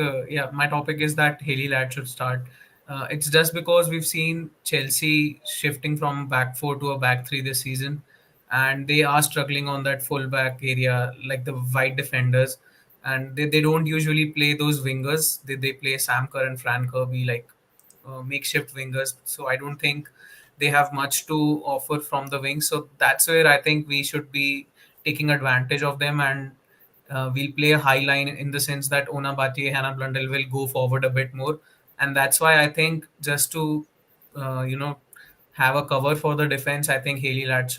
Speaker 5: my topic is that Hayley Ladd should start. It's just because we've seen Chelsea shifting from back 4 to a back 3 this season, and they are struggling on that full back area, like the wide defenders, and they don't usually play those wingers. They play Sam Kerr and Fran Kirby, like makeshift wingers. So I don't think they have much to offer from the wings. So that's where I think we should be taking advantage of them, and we'll play a high line in the sense that Ona Batye, Hannah Blundell will go forward a bit more. And that's why I think, just to, have a cover for the defense, I think Hayley Ladd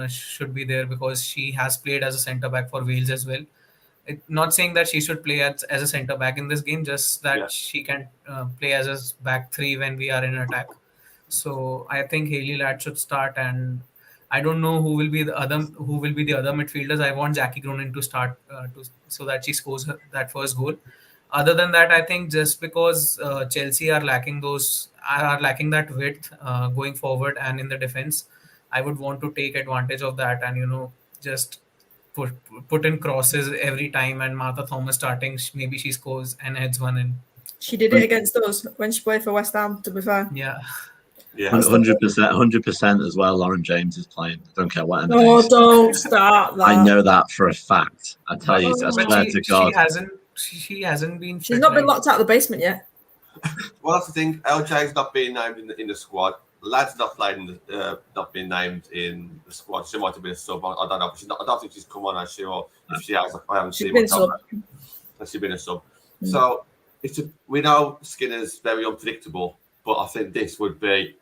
Speaker 5: should be there, because she has played as a centre back for Wales as well. Not saying that she should play as a centre back in this game, just that she can play as a back 3 when we are in attack. So I think Hayley Ladd should start, and I don't know who will be the other midfielders. I want Jackie Cronin to start so that she scores that first goal. Other than that, I think just because Chelsea are lacking that width going forward and in the defense, I would want to take advantage of that and just put in crosses every time, and Martha Thomas starting, maybe she scores and heads one in.
Speaker 4: She did it against us when she played for West Ham, to be fair.
Speaker 5: Yeah.
Speaker 2: 100% as well. Lauren James is playing. I don't care what anyone
Speaker 4: says. Don't start that.
Speaker 2: I know that for a fact. I tell you, I swear to God.
Speaker 5: She hasn't been.
Speaker 4: She's not been locked out of the basement yet.
Speaker 1: Well, that's the thing. LJ's not being named in the squad. Ladd's not playing. Not being named in the squad. She might have been a sub. I don't know. I don't think she's come on, actually, or if she has, I haven't seen. She's been a sub. So we know Skinner's very unpredictable, but I think this would be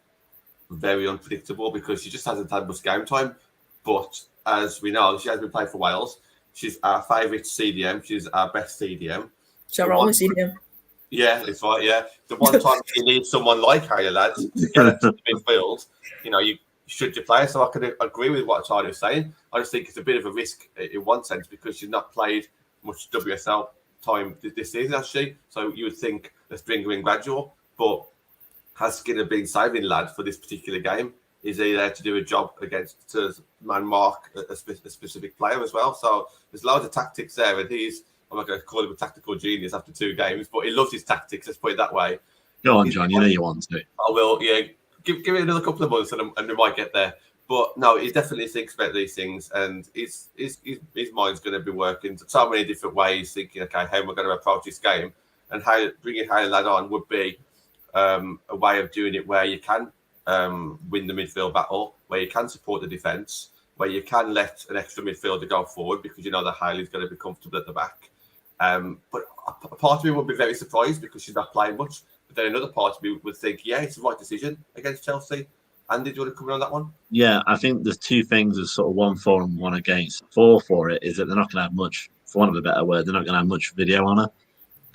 Speaker 1: very unpredictable because she just hasn't had much game time. But as we know, she has been playing for Wales. She's our favourite CDM. She's our best CDM.
Speaker 4: She's our only CDM.
Speaker 1: Yeah, it's right. Yeah, the one time you need someone like Hayley Ladd to get into the midfield, you should play. So I can agree with what Charlie was saying. I just think it's a bit of a risk in one sense because she's not played much WSL time this season, has she? So you would think let's bring her in gradual. But has Skinner been saving Ladd for this particular game? Is he there to do a job to man mark a specific player as well? So there's loads of tactics there, and I'm not going to call him a tactical genius after 2 games, but he loves his tactics. Let's put it that way.
Speaker 2: Go on, John. You know you want to.
Speaker 1: I will. Yeah, give it another couple of months, and we might get there. But no, he definitely thinks about these things, and his mind's going to be working so many different ways, thinking, okay, how am I going to approach this game, and how bringing Hayley Ladd on would be a way of doing it where you can win the midfield battle, where you can support the defence, where you can let an extra midfielder go forward because you know that Hayley's going to be comfortable at the back. But a part of me would be very surprised because she's not playing much. But then another part of me would think, yeah, it's the right decision against Chelsea. Andy, do you want to come in on that one?
Speaker 2: Yeah, I think there's two things: there's sort of 1 for and 1 against. 4 for it is that they're not going to have much, for want of a better word, they're not going to have much video on her,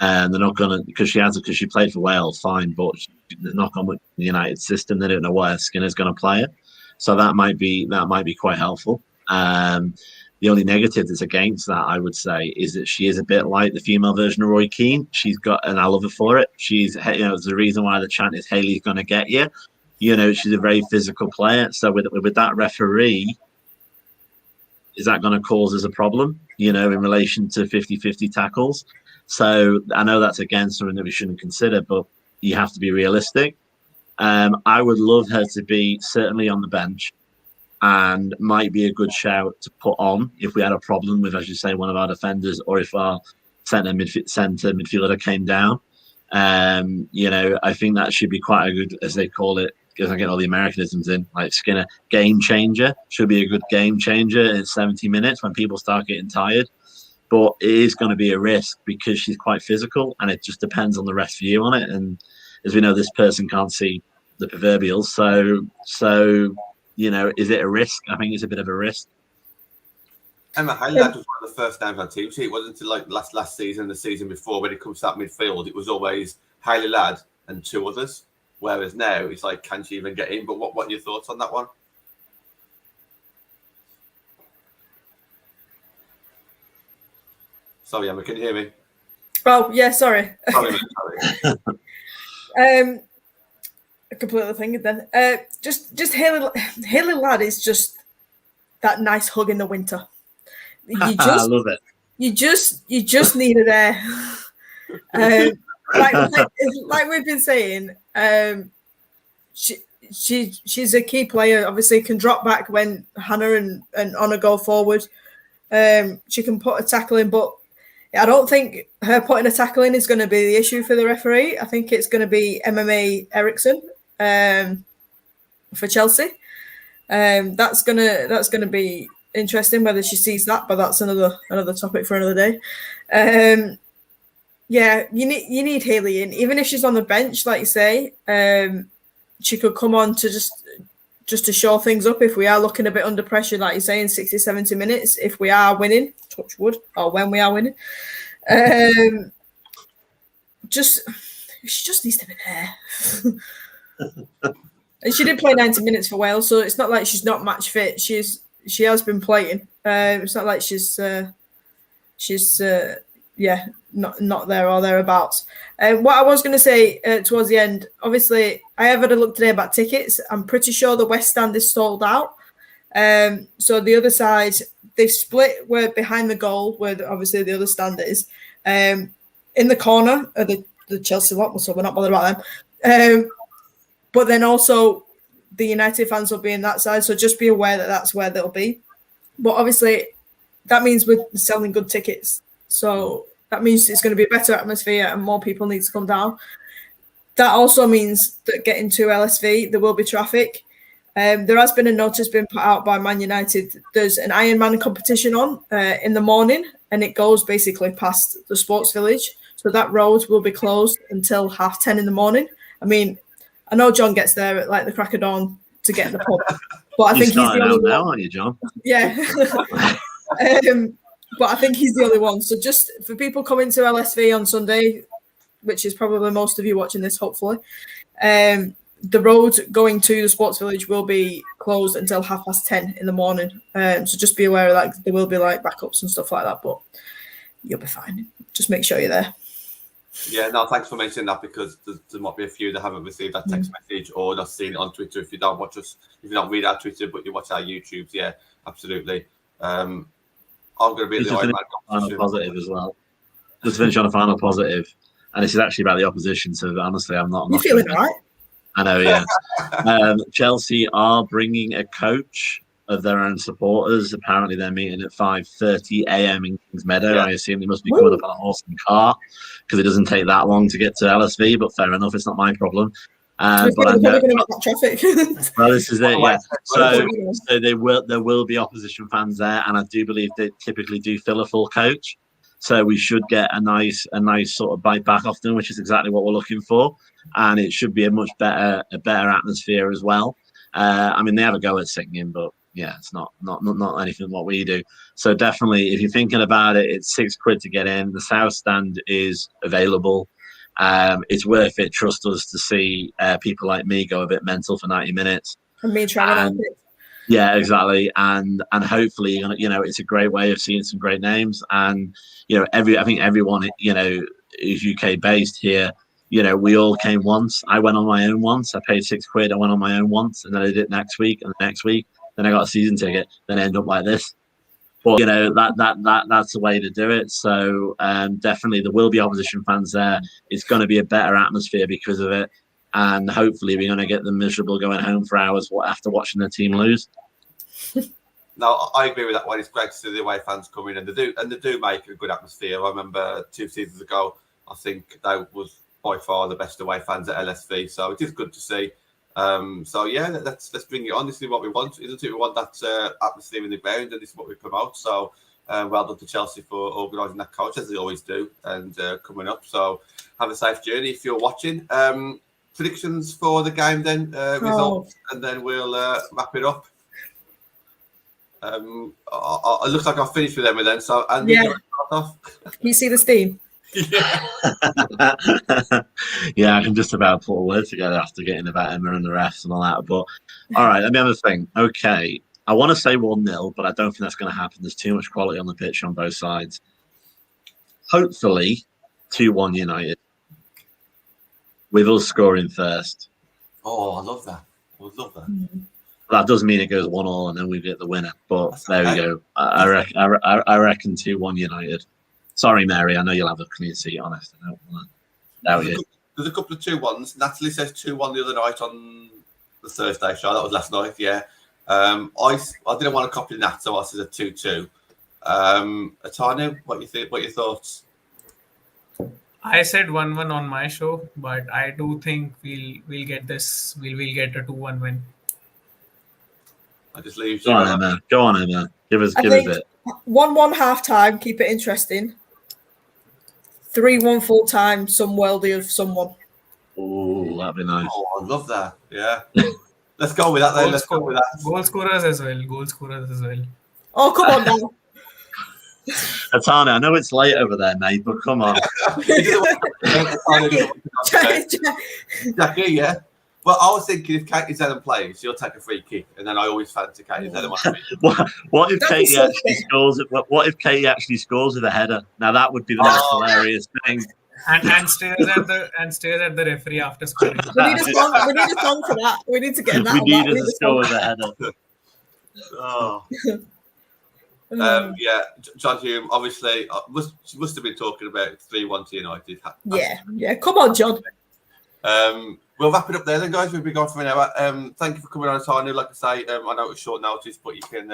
Speaker 2: and they're not going to because she played for Wales, fine, but there's not got much in the United system. They don't know where Skinner's going to play her, so that might be quite helpful. The only negative that's against that, I would say, is that she is a bit like the female version of Roy Keane. She's got, and I love her for it. She's, there's a reason why the chant is Hayley's going to get you. She's a very physical player. So with that referee, is that going to cause us a problem, in relation to 50-50 tackles? So I know that's again something that we shouldn't consider, but you have to be realistic. I would love her to be certainly on the bench, and might be a good shout to put on if we had a problem with, as you say, one of our defenders, or if our centre midfielder came down. I think that should be quite a good, as they call it, because I get all the Americanisms in, like Skinner, game changer. Should be a good game changer in 70 minutes when people start getting tired. But it is going to be a risk because she's quite physical, and it just depends on the rest view on it. And as we know, this person can't see the proverbials. So is it a risk? I think it's a bit of a risk.
Speaker 1: Emma Hayley was one of the first names on team sheet. It wasn't until like last season, the season before, when it comes to that midfield, it was always Hayley Ladd and 2 others. Whereas now it's like, can she even get in? But what are your thoughts on that one? Sorry, Emma, can you hear me?
Speaker 4: Oh yeah, sorry.
Speaker 1: Sorry.
Speaker 4: A completely thing then. Just Hayley Ladd is just that nice hug in the winter.
Speaker 2: I love it.
Speaker 4: You just need her there. Like we've been saying, she's a key player. Obviously, can drop back when Hannah and Honor go forward. She can put a tackle in, but I don't think her putting a tackle in is going to be the issue for the referee. I think it's going to be MMA Eriksson for Chelsea. That's gonna be interesting whether she sees that, but that's another topic for another day. Yeah, you need Hayley in, even if she's on the bench, like you say. She could come on to just to show things up if we are looking a bit under pressure, like you say, in 60, 70 minutes. If we are winning, touch wood, or when we are winning, she just needs to be there. And she did play 90 minutes for Wales, so it's not like she's not match fit. She has been playing. It's not like she's not there or thereabouts. What I was going to say towards the end, obviously, I have had a look today about tickets. I'm pretty sure the West Stand is sold out. So the other side, they've split where behind the goal, where obviously the other stand is. In the corner are the Chelsea lot, so we're not bothered about them. But then also the United fans will be in that side, so just be aware that that's where they'll be. But obviously, that means we're selling good tickets. So that means it's going to be a better atmosphere and more people need to come down. That also means that getting to LSV, there will be traffic. There has been a notice been put out by Man United. There's an Ironman competition on in the morning, and it goes basically past the Sports Village. So that road will be closed until 10:30 in the morning. I mean, I know John gets there at like the crack of dawn to get in the pub, but I think he's the only one.
Speaker 2: Now, aren't you, John?
Speaker 4: Yeah. But I think he's the only one. So just for people coming to LSV on Sunday, which is probably most of you watching this, hopefully, the road going to the Sports Village will be closed until 10:30 in the morning. So just be aware of that. There will be like backups and stuff like that, but you'll be fine. Just make sure you're there.
Speaker 1: Yeah, no, thanks for mentioning that, because there might be a few that haven't received that text message or not seen it on Twitter. If you don't watch us, if you don't read our Twitter, but you watch our YouTubes, yeah, absolutely. I'm going to be at the Ironman competition.
Speaker 2: Positive as well. Just to finish on a final positive, and this is actually about the opposition, so honestly, I'm not.
Speaker 4: You're feeling all right?
Speaker 2: I know, yeah. Chelsea are bringing a coach of their own supporters. Apparently, they're meeting at 5:30 a.m. in Kings Meadow. Yeah. I assume they must be coming up on a horse and car, because it doesn't take that long to get to LSV. But fair enough, it's not my problem. But I know,
Speaker 4: traffic.
Speaker 2: Well, this is it. Yeah. So there will be opposition fans there, and I do believe they typically do fill a full coach. So we should get a nice sort of bite back off them, which is exactly what we're looking for, and it should be a much better atmosphere as well. I mean, they have a go at singing, but yeah, it's not anything what we do. So definitely, if you're thinking about it, it's £6 to get in. The South Stand is available. It's worth it. Trust us to see people like me go a bit mental for 90 minutes.
Speaker 4: And me trying
Speaker 2: yeah, exactly. And hopefully, it's a great way of seeing some great names. And I think everyone is UK based here. We all came once. I went on my own once. I paid £6. I went on my own once, and then I did it next week and the next week. Then I got a season ticket. Then I end up like this. But that's the way to do it. So definitely there will be opposition fans there. It's going to be a better atmosphere because of it, and hopefully we're going to get them miserable going home for hours after watching their team lose.
Speaker 1: No, I agree with that one. It's great to see the away fans come in, and they do make a good atmosphere. I remember 2 seasons ago, I think that was by far the best away fans at LSV. So it is good to see. So yeah, let's bring it on. This is what we want, isn't it? We want that atmosphere in the ground, and this is what we promote. So well done to Chelsea for organising that coach, as they always do, and coming up. So have a safe journey if you're watching. Predictions for the game then, results, and then we'll wrap it up. It looks like I've finished with them then. So Andy, you want to start off?
Speaker 4: Can you see the steam?
Speaker 1: Yeah.
Speaker 2: Yeah, I can just about put a word together after getting about Emma and the refs and all that. But all right, let me have a think. Okay, I want to say 1-0, but I don't think that's going to happen. There's too much quality on the pitch on both sides. Hopefully, 2-1 United, with us scoring first.
Speaker 1: Oh, I love that. I would love that.
Speaker 4: Mm-hmm.
Speaker 2: That does mean it goes 1-1 and then we get the winner. But there we go. I reckon 2-1 United. Sorry, Mary. I know you'll have a clean seat. Honest, I don't want to.
Speaker 1: There's a couple of 2-1s. Natalie says 2-1 the other night on the Thursday show. That was last night. Yeah. I didn't want to copy Nat, so I said a 2-2. Atanu, what you think? What your thoughts?
Speaker 5: I said 1-1 on my show, but I do think we'll get this. We'll get a 2-1 win.
Speaker 1: I just leave.
Speaker 2: Go on, Emma. Give us it.
Speaker 4: 1-1 half time. Keep it interesting. 3-1 full time. Some worldie of someone.
Speaker 2: Oh, that'd be nice.
Speaker 1: Oh, I love that. Yeah. Let's go with that then. Let's go with that.
Speaker 5: Goal scorers as well.
Speaker 4: Oh, come on now.
Speaker 2: Atana, I know it's late over there, mate, but come on.
Speaker 1: Jackie, yeah. Well, I was thinking if Katie Zedden plays, she'll take a free kick, and then I always fancy Katie Zedden.
Speaker 2: What if Katie actually scores? What if Katie actually scores with a header? Now that would be the most hilarious thing.
Speaker 5: And stares at the referee after scoring.
Speaker 4: We need a song for that. We need to get that.
Speaker 2: We need to score with a header.
Speaker 1: Oh. Yeah, John Hume obviously must have been talking about 3-1 to United.
Speaker 4: Yeah. Come on, John.
Speaker 1: We'll wrap it up there then, guys. We've been gone for an hour. Thank you for coming on, Tanya. Like I say, I know it's short notice, but you can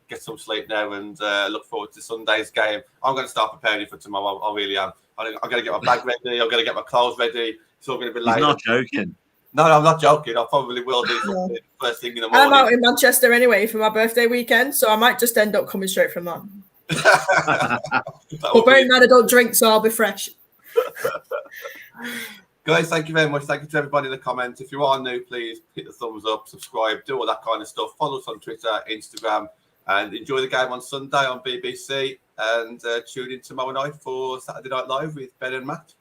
Speaker 1: get some sleep now and look forward to Sunday's game. I'm going to start preparing for tomorrow. I really am. I'm going to get my bag ready. I'm going to get my clothes ready. It's all going to be late.
Speaker 2: He's not joking.
Speaker 1: No, I'm not joking. I probably will do something first thing in the morning.
Speaker 4: I'm out in Manchester anyway for my birthday weekend, so I might just end up coming straight from that. But bear in mind I don't drink, so I'll be fresh.
Speaker 1: Guys, thank you very much. Thank you to everybody in the comments. If you are new, please hit the thumbs up, subscribe, do all that kind of stuff. Follow us on Twitter, Instagram, and enjoy the game on Sunday on BBC. And tune in tomorrow night for Saturday Night Live with Ben and Matt.